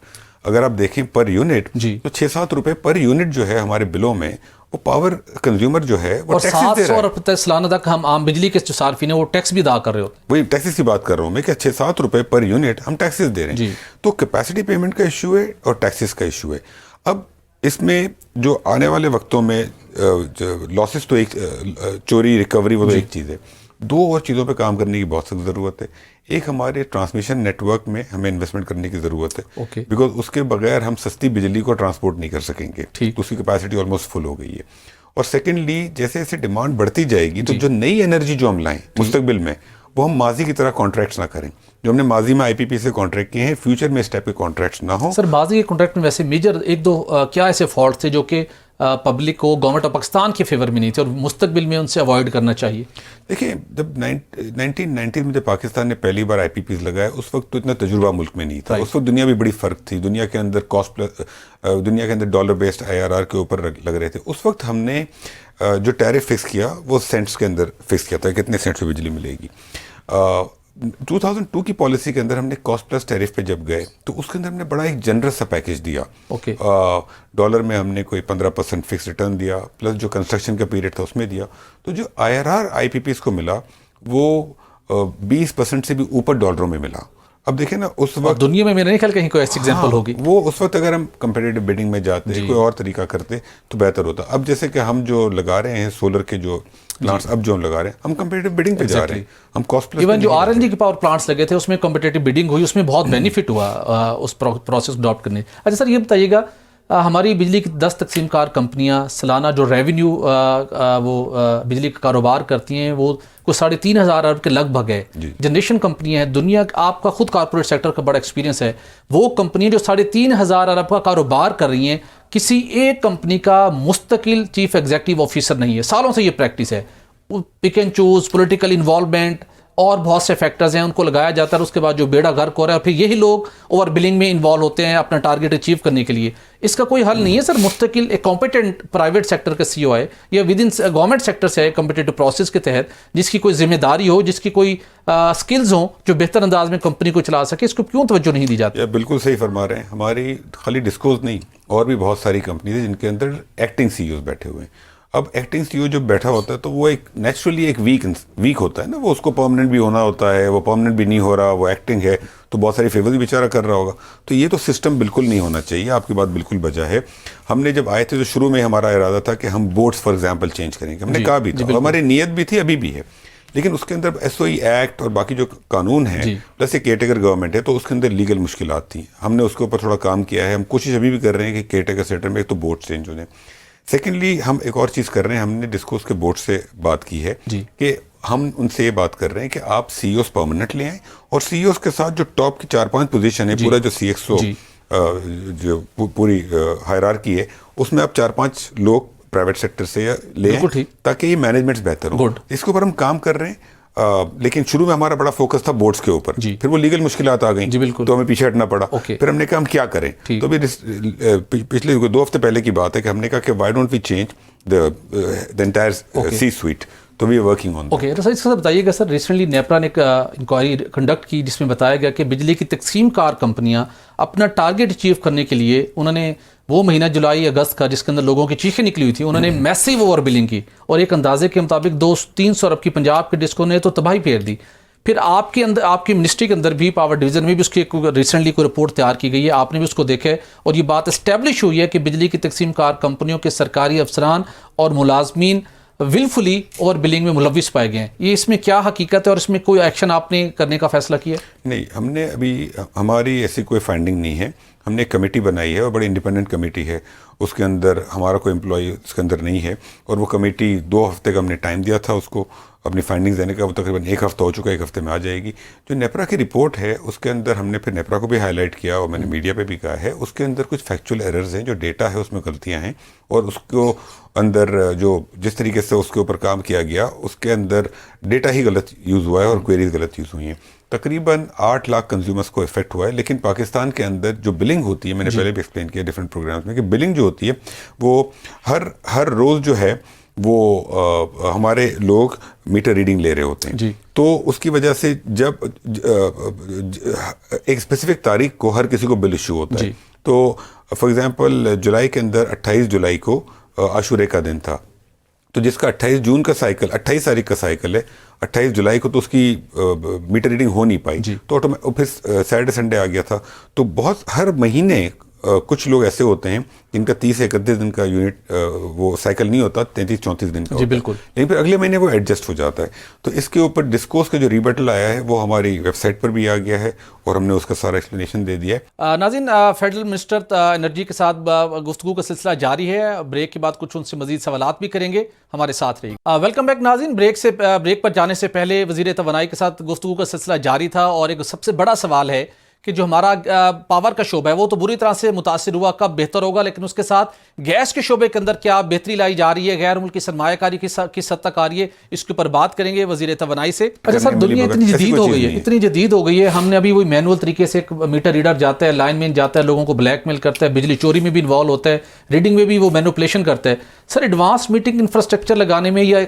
अगर आप देखें पर यूनिट, तो 6-7 रुपए पर यूनिट जो है हमारे बिलों में वो पावर कंज्यूमर जो है वो टैक्सेस दे रहा है। 700 रुपये सालाना तक हम आम बिजली के जो सार्फिन है वो टैक्स भी अदा कर रहे होते हैं। वही टैक्सेस की बात कर रहा हूँ मैं कि 6-7 रुपए पर यूनिट हम टैक्सेस दे रहे हैं। तो कैपेसिटी पेमेंट का इशू है और टैक्सेस का इशू है। अब इसमें जो आने वाले वक्तों में लॉसेस तो एक चोरी रिकवरी वो तो एक चीज़ है, दो और चीज़ों पे काम करने की बहुत सख्त ज़रूरत है। एक, हमारे ट्रांसमिशन नेटवर्क में हमें इन्वेस्टमेंट करने की ज़रूरत है, बिकॉज उसके बगैर हम सस्ती बिजली को ट्रांसपोर्ट नहीं कर सकेंगे, तो उसकी कैपेसिटी ऑलमोस्ट फुल हो गई है। और सेकेंडली, जैसे जैसे डिमांड बढ़ती जाएगी तो जो नई एनर्जी जो हम लाएं मुस्तकबिल में, वो हम माजी की तरह कॉन्ट्रैक्ट्स ना करें। जो हमने माजी में IPP से कॉन्ट्रैक्ट किए हैं, फ्यूचर में इस टाइप के कॉन्ट्रैक्ट्स ना हो। सर, माजी के कॉन्ट्रैक्ट में वैसे मेजर एक दो क्या ऐसे फॉल्ट थे जो कि पब्लिक को गवर्नमेंट ऑफ पाकिस्तान के फेवर में नहीं थे और मुस्तकबिल में उनसे अवॉइड करना चाहिए? देखिए, जब 1990 में जब पाकिस्तान ने पहली बार IPPs लगाए, उस वक्त तो इतना तजुर्बा मुल्क में नहीं था। उस वक्त दुनिया में बड़ी फ़र्क थी, दुनिया के अंदर कॉस्ट प्लस, दुनिया के अंदर डॉलर बेस्ड IRR के ऊपर लग रहे थे। उस वक्त हमने जो टैरिफ फिक्स किया वो सेंट्स के अंदर फिक्स किया था, कितने सेंट्स में बिजली मिलेगी। 2002 की पॉलिसी के अंदर हमने कॉस्ट प्लस टैरिफ पे जब गए तो उसके अंदर हमने बड़ा एक जनरस सा पैकेज दिया। डॉलर में हमने कोई 15% फिक्स रिटर्न दिया, प्लस जो कंस्ट्रक्शन का पीरियड था उसमें दिया। तो जो IRR IPPs को मिला वो 20% से भी ऊपर डॉलरों में मिला। अब देखें ना, उस वक्त दुनिया में मेरे नहीं ख्याल कहीं कोई ऐसी एग्जांपल होगी। वो उस वक्त अगर हम कंपेटिटिव बिडिंग में जाते, कोई और तरीका करते तो बेहतर होता। अब जैसे कि हम जो लगा रहे हैं सोलर के जो प्लांट्स, अब जो हम लगा रहे हैं, हम कंपेटिटिव बिडिंग पे जा रहे हैं, हम कॉस्ट प्लस। इवन जो RLD के पावर प्लांट्स लगे थे उसमें कंपेटिटिव बिडिंग हुई, उसमें बहुत बेनिफिट हुआ उस प्रोसेस को अडॉप्ट करने। अच्छा सर, ये बताइएगा, हमारी बिजली की 10 तकसीमकार कंपनियां सालाना जो रेवेन्यू बिजली का कारोबार करती हैं वो कुछ 3,500 अरब के लगभग है। जनरेशन कंपनियां हैं, दुनिया आपका खुद कॉर्पोरेट सेक्टर का बड़ा एक्सपीरियंस है, वो कंपनियां जो 3,500 अरब का कारोबार कर रही हैं, किसी एक कंपनी का मुस्तकिल चीफ एग्जीक्यूटिव ऑफिसर नहीं है। सालों से ये प्रैक्टिस है। Pick and choose, political involvement और बहुत से फैक्टर्स हैं, उनको लगाया जाता है, उसके बाद जो बेड़ा गर्क हो रहा है, फिर यही लोग ओवर बिलिंग में इन्वॉल्व होते हैं अपना टारगेट अचीव करने के लिए। इसका कोई हल नहीं है सर? मुस्तकिल एक कॉम्पिटेंट प्राइवेट सेक्टर का CEO है या विद इन गवर्नमेंट सेक्टर से है, कॉम्पिटेटिव प्रोसेस के तहत, जिसकी कोई जिम्मेदारी हो, जिसकी कोई स्किल्स हो, जो बेहतर अंदाज में कंपनी को चला सके, इसको क्यों तवज्जो नहीं दी जाती? बिल्कुल सही फरमा रहे हैं। हमारी खाली डिस्कोज नहीं, और भी बहुत सारी कंपनी है जिनके अंदर एक्टिंग CEOs बैठे हुए हैं। अब एक्टिंग सीईओ जब बैठा होता है तो वो एक नेचुरली एक वीक होता है ना, वो उसको परमानेंट भी होना होता है, वो परमानेंट भी नहीं हो रहा, वो एक्टिंग है तो बहुत सारी फेवर भी बेचारा कर रहा होगा। तो ये तो सिस्टम बिल्कुल नहीं होना चाहिए, आपकी बात बिल्कुल बजा है। हमने जब आए थे तो शुरू में हमारा इरादा था कि हम बोर्ड्स फॉर एग्जाम्पल चेंज करेंगे, हमने कहा भी था, हमारी नीयत भी थी, अभी भी है, लेकिन उसके अंदर एसओई एक्ट और बाकी जो कानून है प्लस एक केयरटेकर गवर्नमेंट है तो उसके अंदर लीगल मुश्किलात थी। हमने उसके ऊपर थोड़ा काम किया है, हम कोशिश अभी भी कर रहे हैं कि केयरटेकर सेक्टर में एक तो बोर्ड चेंज हो जाए। सेकेंडली हम एक और चीज़ कर रहे हैं, हमने डिस्कोर्स के बोर्ड से बात की है कि हम उनसे ये बात कर रहे हैं कि आप सीईओस परमानेंट ले आएँ और सीईओस के साथ जो टॉप की 4-5 पोजीशन है, पूरा जो सीएक्सओ जो पूरी हायरार्की है उसमें आप 4-5 लोग प्राइवेट सेक्टर से ले आएं ताकि ये मैनेजमेंट्स बेहतर हो। इसके ऊपर हम काम कर रहे हैं। लेकिन शुरू में हमारा बड़ा फोकस था बोर्ड्स के ऊपर, फिर वो लीगल मुश्किलात आ गई तो हमें पीछे हटना पड़ा। फिर हमने कहा हम क्या करें, तो अभी पिछले 2 हफ्ते पहले की बात है कि हमने कहा कि why don't we change the entire C suite, तो we are working on. Okay, तो सर इसका बताइएगा सर, रिसेंटली नेपरा ने एक इंक्वायरी कंडक्ट की जिसमें बताया गया कि बिजली की तकसीम कार कंपनियां अपना टारगेट अचीव करने के लिए उन्होंने वो महीना जुलाई अगस्त का जिसके अंदर लोगों की चीखें निकली हुई थी, उन्होंने मैसिव ओवर बिलिंग की और एक अंदाजे के मुताबिक 200-300 अरब की पंजाब के डिस्को ने तो तबाही फेर दी। फिर आपके अंदर, आपकी मिनिस्ट्री के अंदर भी, पावर डिवीजन में भी उसकी रिसेंटली कोई रिपोर्ट तैयार की गई है, आपने भी उसको देखा है और ये बात इस्टेब्लिश हुई है कि बिजली की तकसीम कार कंपनियों के सरकारी अफसरान और मुलाजमीन विलफुली ओवर बिलिंग में मुलविस पाए गए हैं। ये इसमें क्या हकीकत है और इसमें कोई एक्शन आपने करने का फैसला किया? नहीं, हमने अभी, हमारी ऐसी कोई फाइंडिंग नहीं है। हमने एक कमेटी बनाई है और बड़ी इंडिपेंडेंट कमेटी है, उसके अंदर हमारा कोई एम्प्लॉय उसके अंदर नहीं है और वो कमेटी 2 हफ्ते का हमने टाइम दिया था उसको अपनी फाइंडिंग्स देने का, वो तकरीबन 1 हफ्ता हो चुका है, 1 हफ्ते में आ जाएगी। जो नेपरा की रिपोर्ट है उसके अंदर हमने फिर नेपरा को भी हाईलाइट किया और मैंने मीडिया पे भी कहा है, उसके अंदर कुछ फैक्चुअल एरर्स हैं, जो डेटा है उसमें गलतियां हैं और उसको अंदर जो जिस तरीके से उसके ऊपर काम किया गया उसके अंदर डेटा ही गलत यूज़ हुआ है और क्वेरीज गलत यूज़ हुई हैं। तकरीबन 8 लाख कंज्यूमर्स को इफेक्ट हुआ है। लेकिन पाकिस्तान के अंदर जो बिलिंग होती है, मैंने पहले भी एक्सप्लेन किया डिफरेंट प्रोग्राम्स में कि बिलिंग जो होती है वो हर रोज़ जो है वो हमारे लोग मीटर रीडिंग ले रहे होते हैं, तो उसकी वजह से जब एक स्पेसिफिक तारीख को हर किसी को बिल इशू होता है। तो फॉर एग्जांपल जुलाई के अंदर 28 जुलाई को आशूरे का दिन था, तो जिसका 28 जून का साइकिल, 28 तारीख का साइकिल है, 28 जुलाई को तो उसकी मीटर रीडिंग हो नहीं पाई, तो फिर सैटरडे संडे आ गया था। तो बहुत हर महीने कुछ लोग ऐसे होते हैं जिनका 30-31 दिन का यूनिट वो साइकिल नहीं होता, 33-34 दिन का होता है, लेकिन फिर अगले महीने वो एडजस्ट हो जाता है। तो इसके ऊपर डिस्कोर्स का जो रिबटल आया है वो हमारी वेबसाइट पर भी आ गया है और हमने उसका सारा एक्सप्लेनेशन दे दिया है। नाज़रीन, फेडरल मिनिस्टर एनर्जी के साथ गुफ्तगू का सिलसिला जारी है। ब्रेक के बाद कुछ उनसे मजीद सवालात भी करेंगे, हमारे साथ रहिए। वेलकम बैक नाज़रीन। ब्रेक पर जाने से पहले वज़ीर तवानाई के साथ गुफ्तगू का सिलसिला जारी था और एक सबसे बड़ा सवाल है कि जो हमारा पावर का शोबा है वो तो बुरी तरह से मुतासिर हुआ, कब बेहतर होगा, लेकिन उसके साथ गैस के शोबे के अंदर क्या बेहतरी लाई जा रही है, गैर मुल्की सरमायाकारी किस हद तक आ रही है, इसके ऊपर बात करेंगे वज़ीर तवानाई से। अच्छा सर, दुनिया इतनी जदीद हो गई है, इतनी जदीद हो गई है, हमने अभी वही मैनुअल तरीके से एक मीटर रीडर जाता है, लाइनमैन जाता है, लोगों को ब्लैकमेल करता है, बिजली चोरी में भी इन्वॉल्व होता है, रीडिंग में भी वो मैनिपुलेशन करता है। सर, एडवांस मीटिंग इंफ्रास्ट्रक्चर लगाने में, या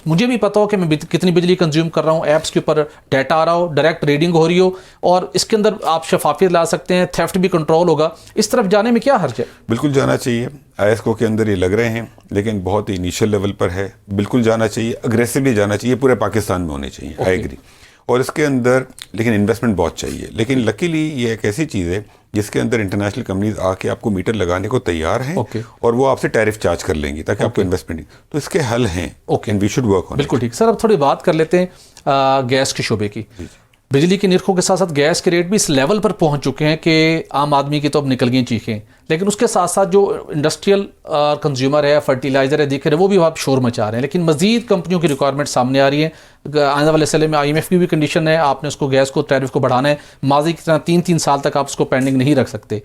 मुझे भी पता हो कि मैं कितनी बिजली कंज्यूम कर रहा हूँ, ऐप्स के ऊपर डाटा आ रहा हो, डायरेक्ट रीडिंग हो रही हो और इसके अंदर आप शफाफियत ला सकते हैं, थेफ्ट भी कंट्रोल होगा, इस तरफ जाने में क्या हर्ज है? बिल्कुल जाना चाहिए। ISCO के अंदर ये लग रहे हैं, लेकिन बहुत ही इनिशियल लेवल पर है। बिल्कुल जाना चाहिए, अग्रेसिवली जाना चाहिए, पूरे पाकिस्तान में होने चाहिए, आई एग्री। और इसके अंदर लेकिन इन्वेस्टमेंट बहुत चाहिए। लेकिन लकीली ये एक ऐसी चीज़ है जिसके अंदर इंटरनेशनल कंपनीज आके आपको मीटर लगाने को तैयार हैं और वो आपसे टैरिफ चार्ज कर लेंगी ताकि आपको इन्वेस्टमेंट, तो इसके हल हैं and we should work on. बिल्कुल ठीक। सर, अब थोड़ी बात कर लेते हैं गैस के शोबे की। बिजली के निर्खों के साथ साथ गैस के रेट भी इस लेवल पर पहुंच चुके हैं कि आम आदमी की तो अब निकल गई चीखें, लेकिन उसके साथ साथ जो इंडस्ट्रियल कंज्यूमर है, फर्टिलाइज़र है, देख रहे हैं, वो भी आप शोर मचा रहे हैं। लेकिन मजीद कंपनियों की रिक्वायरमेंट सामने आ रही है। आने वाले साल में IMF की भी कंडीशन है, आपने उसको गैस को टैरिफ को बढ़ाना है, माजी की तरह 3-3 साल तक आप उसको पेंडिंग नहीं रख सकते।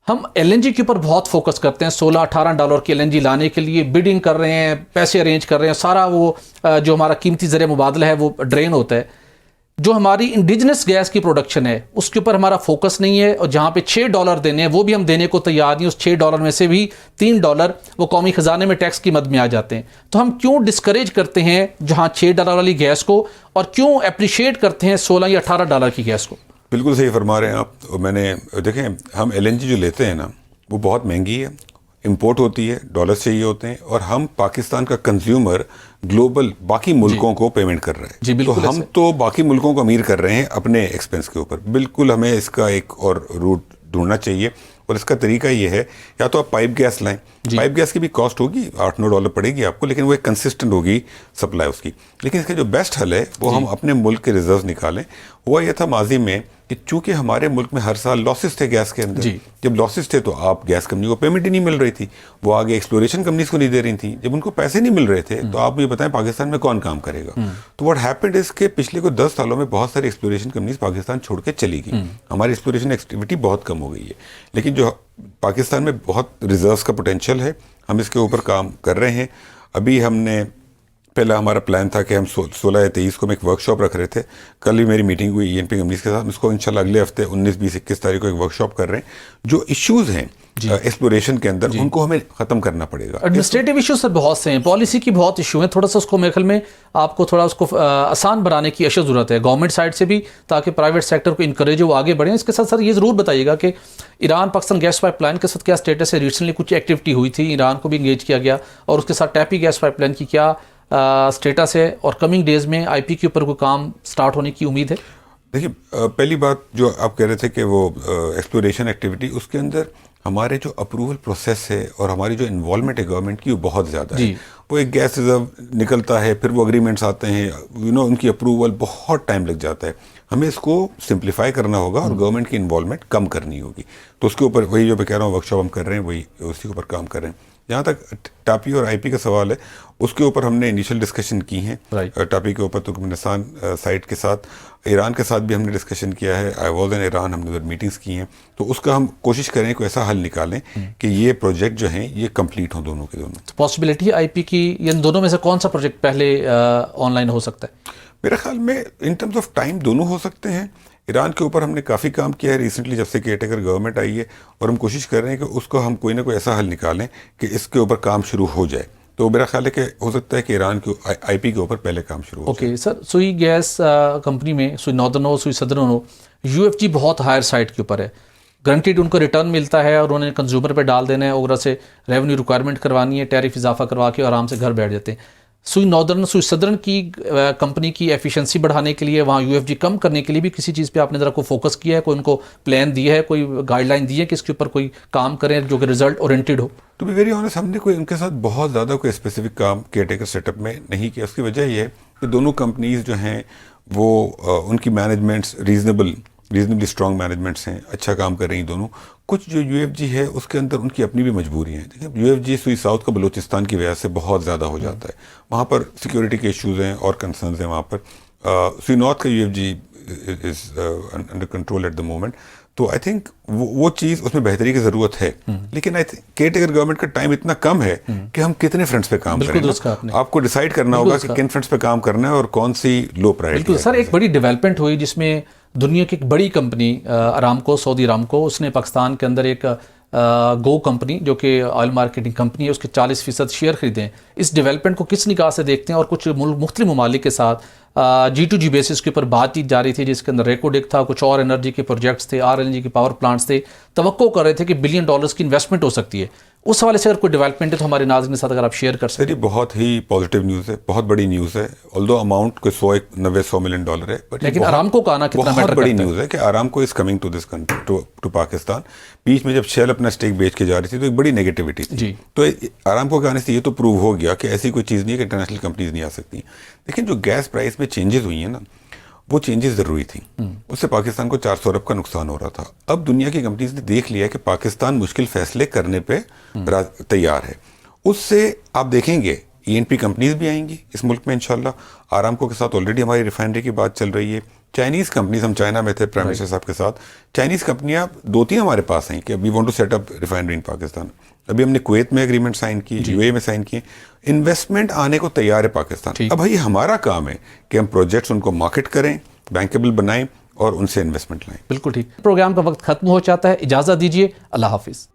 हम LNG के ऊपर बहुत फोकस करते हैं, $16-18 की LNG लाने के लिए बिडिंग कर रहे हैं, पैसे अरेंज कर रहे हैं, सारा वो जो हमारा कीमती ज़रिया मुबादला है वो ड्रेन होता है। जो हमारी इंडिजिनस गैस की प्रोडक्शन है उसके ऊपर हमारा फोकस नहीं है और जहाँ पे $6 देने हैं वो भी हम देने को तैयार नहीं। उस $6 में से भी $3 वो कौमी खजाने में टैक्स की मद में आ जाते हैं। तो हम क्यों डिस्करेज करते हैं जहाँ $6 वाली गैस को और क्यों अप्रिशिएट करते हैं $16 या $18 की गैस को? बिल्कुल सही फरमा रहे हैं आप। मैंने देखें, हम LNG जो लेते हैं ना वो बहुत महंगी है, इंपोर्ट होती है, डॉलर्स चाहिए होते हैं, और हम पाकिस्तान का कंज्यूमर ग्लोबल बाकी मुल्कों को पेमेंट कर रहा है। जी, तो बिल्कुल हम तो बाकी मुल्कों को अमीर कर रहे हैं अपने एक्सपेंस के ऊपर। बिल्कुल हमें इसका एक और रूट ढूंढना चाहिए, और इसका तरीका ये है, या तो आप पाइप गैस लाएं, पाइप गैस की भी कॉस्ट होगी, $8-9 पड़ेगी आपको, लेकिन वो एक कंसिस्टेंट होगी सप्लाई उसकी। लेकिन इसका जो बेस्ट हल है वो हम अपने मुल्क के रिजर्व निकालें। हुआ यह था माजी में कि चूंकि हमारे मुल्क में हर साल लॉसेस थे गैस के अंदर, जब लॉसेस थे तो आप गैस कंपनी को पेमेंट ही नहीं मिल रही थी, वो आगे एक्सप्लोरेशन कंपनीज को नहीं दे रही थी। जब उनको पैसे नहीं मिल रहे थे तो आप मुझे बताएं पाकिस्तान में कौन काम करेगा। तो व्हाट हैपेंड इज के पिछले को 10 सालों में बहुत सारी एक्सप्लोरेशन कंपनीज पाकिस्तान छोड़ के चली गई, हमारी एक्सप्लोरेशन एक्टिविटी बहुत कम हो गई है। लेकिन जो पाकिस्तान में बहुत रिजर्व्स का पोटेंशियल है, हम इसके ऊपर काम कर रहे हैं। अभी हमने पहला हमारा प्लान था कि हम 16 या 23 को हम एक वर्कशॉप रख रहे थे। कल भी मेरी मीटिंग हुई ENP कंपनीज के साथ, इसको इंशाल्लाह अगले हफ्ते 19, 20, 21 तारीख को एक वर्कशॉप कर रहे हैं। जो इश्यूज हैं एक्सप्लोरेशन के अंदर, उनको हमें खत्म करना पड़ेगा। एडमिनिस्ट्रेटिव इशू सर बहुत से हैं, पॉलिसी की बहुत इशू है, थोड़ा सा उसको मेरे ख्याल में आपको थोड़ा उसको आसान बनाने की अशद ज़रूरत है गवर्नमेंट साइड से भी, ताकि प्राइवेट सेक्टर को इंकरेज हो, वो आगे बढ़ें। इसके साथ सर ये ज़रूर बताइएगा कि ईरान पाकिस्तान गैस पाइपलाइन के साथ क्या स्टेटस है? रिसेंटली कुछ एक्टिविटी हुई थी, ईरान को भी इंगेज किया गया, और उसके साथ टैपी गैस पाइपलाइन की क्या स्टेटस है, और कमिंग डेज में IP के ऊपर कोई काम स्टार्ट होने की उम्मीद है? देखिए, पहली बात जो आप कह रहे थे कि वो एक्सप्लोरेशन एक्टिविटी, उसके अंदर हमारे जो अप्रूवल प्रोसेस है और हमारी जो इन्वॉल्वमेंट है गवर्नमेंट की, वो बहुत ज़्यादा है। वो एक गैस रिजर्व निकलता है, फिर वो अग्रीमेंट्स आते हैं, उनकी अप्रूवल बहुत टाइम लग जाता है। हमें इसको सिंप्लीफाई करना होगा और गवर्नमेंट की इन्वॉल्वमेंट कम करनी होगी। तो उसके ऊपर वही जो मैं कह रहा हूँ वर्कशॉप हम कर रहे हैं, वही उसी के ऊपर काम कर रहे हैं। जहाँ तक टापी और IP का सवाल है, उसके ऊपर हमने इनिशियल डिस्कशन की हैं। टापी के ऊपर तुर्कमेनिस्तान साइट के साथ, ईरान के साथ भी हमने डिस्कशन किया है। आई वॉज इन ईरान, हमने उधर मीटिंग्स की हैं। तो उसका हम कोशिश करें कोई ऐसा हल निकालें कि ये प्रोजेक्ट जो हैं ये कंप्लीट हों दोनों के दोनों। पॉसिबिलिटी है IP की, इन दोनों में से कौन सा प्रोजेक्ट पहले ऑनलाइन हो सकता है? मेरे ख्याल में इन टर्म्स ऑफ टाइम दोनों हो सकते हैं। ईरान के ऊपर हमने काफ़ी काम किया है रिसेंटली, जब से केयरटेकर गवर्नमेंट आई है, और हम कोशिश कर रहे हैं कि उसको हम कोई ना कोई ऐसा हल निकालें कि इसके ऊपर काम शुरू हो जाए। तो मेरा ख्याल है कि हो सकता है कि ईरान के IP के ऊपर पहले काम शुरू हो जाए। सर, सुई गैस कंपनी में, सुई नॉर्दर्न हो, सुई सदर्न हो, UFG बहुत हायर साइड के ऊपर है, ग्रंटेड उनको रिटर्न मिलता है, और उन्हें कंज्यूमर पे डाल देना है, और से रेवेन्यू रिक्वायरमेंट करवानी है, टैरिफ इजाफा करवा के आराम से घर बैठ जाते हैं। सुई नॉर्दर्न, सुई सदर्न की कंपनी की एफिशिएंसी बढ़ाने के लिए, वहाँ UFG कम करने के लिए भी किसी चीज़ पे आपने ज़रा को फोकस किया है? कोई उनको प्लान दिया है, कोई गाइडलाइन दी है कि इसके ऊपर कोई काम करें जो कि रिजल्ट ओरिएंटेड हो? टू बी वेरी ऑनेस्ट, हमने कोई उनके साथ बहुत ज़्यादा कोई स्पेसिफिक काम केयरटेकर सेटअप में नहीं किया। उसकी वजह यह है कि दोनों कंपनीज जो हैं वो उनकी मैनेजमेंट्स रीजनेबली स्ट्रॉन्ग मैनेजमेंट्स हैं, अच्छा काम कर रही हैं दोनों। कुछ जो UFG है उसके अंदर उनकी अपनी भी मजबूरी है। देखिए, UFG सुई साउथ का बलूचिस्तान की वजह से बहुत ज़्यादा हो जाता है, वहाँ पर सिक्योरिटी के इश्यूज़ हैं और कंसर्न्स हैं वहाँ पर। सुई नॉर्थ का UFG is under control at the moment. तो आई थिंक वो चीज़, उसमें बेहतरी की ज़रूरत है। लेकिन आई थिंक केयरटेकर गवर्नमेंट का टाइम इतना कम है कि हम कितने फ्रंट्स पे काम करें, आपको डिसाइड करना होगा कि किन फ्रंट्स पे काम करना है और कौन सी लो प्रायोरिटी। सर, एक बड़ी डेवलपमेंट हुई जिसमें दुनिया की एक बड़ी कंपनी अरामको, सऊदी अरामको, उसने पाकिस्तान के अंदर एक गो कंपनी जो कि ऑयल मार्केटिंग कंपनी है, उसके 40% शेयर खरीदे हैं। इस डेवलपमेंट को किस निगाह से देखते हैं? और कुछ मुख्तलिफ ममालिक के साथ G2G बेसिस के ऊपर बातचीत जारी थी, जिसके अंदर रेकोडिक था, कुछ और एनर्जी के प्रोजेक्ट्स थे, RLNG के पावर प्लांट्स थे, तवक्को कर रहे थे कि $1 बिलियन की इन्वेस्टमेंट हो सकती है। उस हवाले से अगर कोई डेवलपमेंट है तो हमारे नाज़रीन के साथ अगर आप शेयर कर सकते हैं। बहुत ही पॉजिटिव न्यूज़ है, बहुत बड़ी न्यूज़ है। ऑल्दो अमाउंट कोई $90-100 मिलियन है, लेकिन आरामको का आना कितना बहुत बड़ी न्यूज़ है कि Aramco is coming to this country, to Pakistan. बीच में जब शेल अपना स्टेक बेच के जा रही थी तो एक बड़ी नेगेटिविटी थी। तो आरामको के आने से ये तो प्रूव हो गया कि ऐसी कोई चीज़ नहीं है कि इंटरनेशनल कंपनीज नहीं आ सकती। लेकिन जो गैस प्राइस में चेंजेस हुई हैं ना, वो चेंजेस ज़रूरी थी। उससे पाकिस्तान को 400 अरब का नुकसान हो रहा था। अब दुनिया की कंपनीज ने देख लिया कि पाकिस्तान मुश्किल फैसले करने पे तैयार है। उससे आप देखेंगे ENP कंपनीज भी आएंगी इस मुल्क में इंशाल्लाह। आरामको के साथ ऑलरेडी हमारी रिफाइनरी की बात चल रही है। चाइनीज़ कंपनीज, हम चाइना में थे प्राइम मिनिस्टर साहब के साथ, चाइनीज़ कंपनियां 2-3 हमारे पास हैं कि we want to set up refinery in Pakistan. अभी हमने कुवैत में एग्रीमेंट साइन की, UAE में साइन किए। इन्वेस्टमेंट आने को तैयार है पाकिस्तान। अब भाई हमारा काम है कि हम प्रोजेक्ट्स उनको मार्केट करें, बैंकेबल बनाएं और उनसे इन्वेस्टमेंट लाएं। बिल्कुल ठीक। प्रोग्राम का वक्त खत्म हो जाता है, इजाज़त दीजिए, अल्लाह हाफिज़।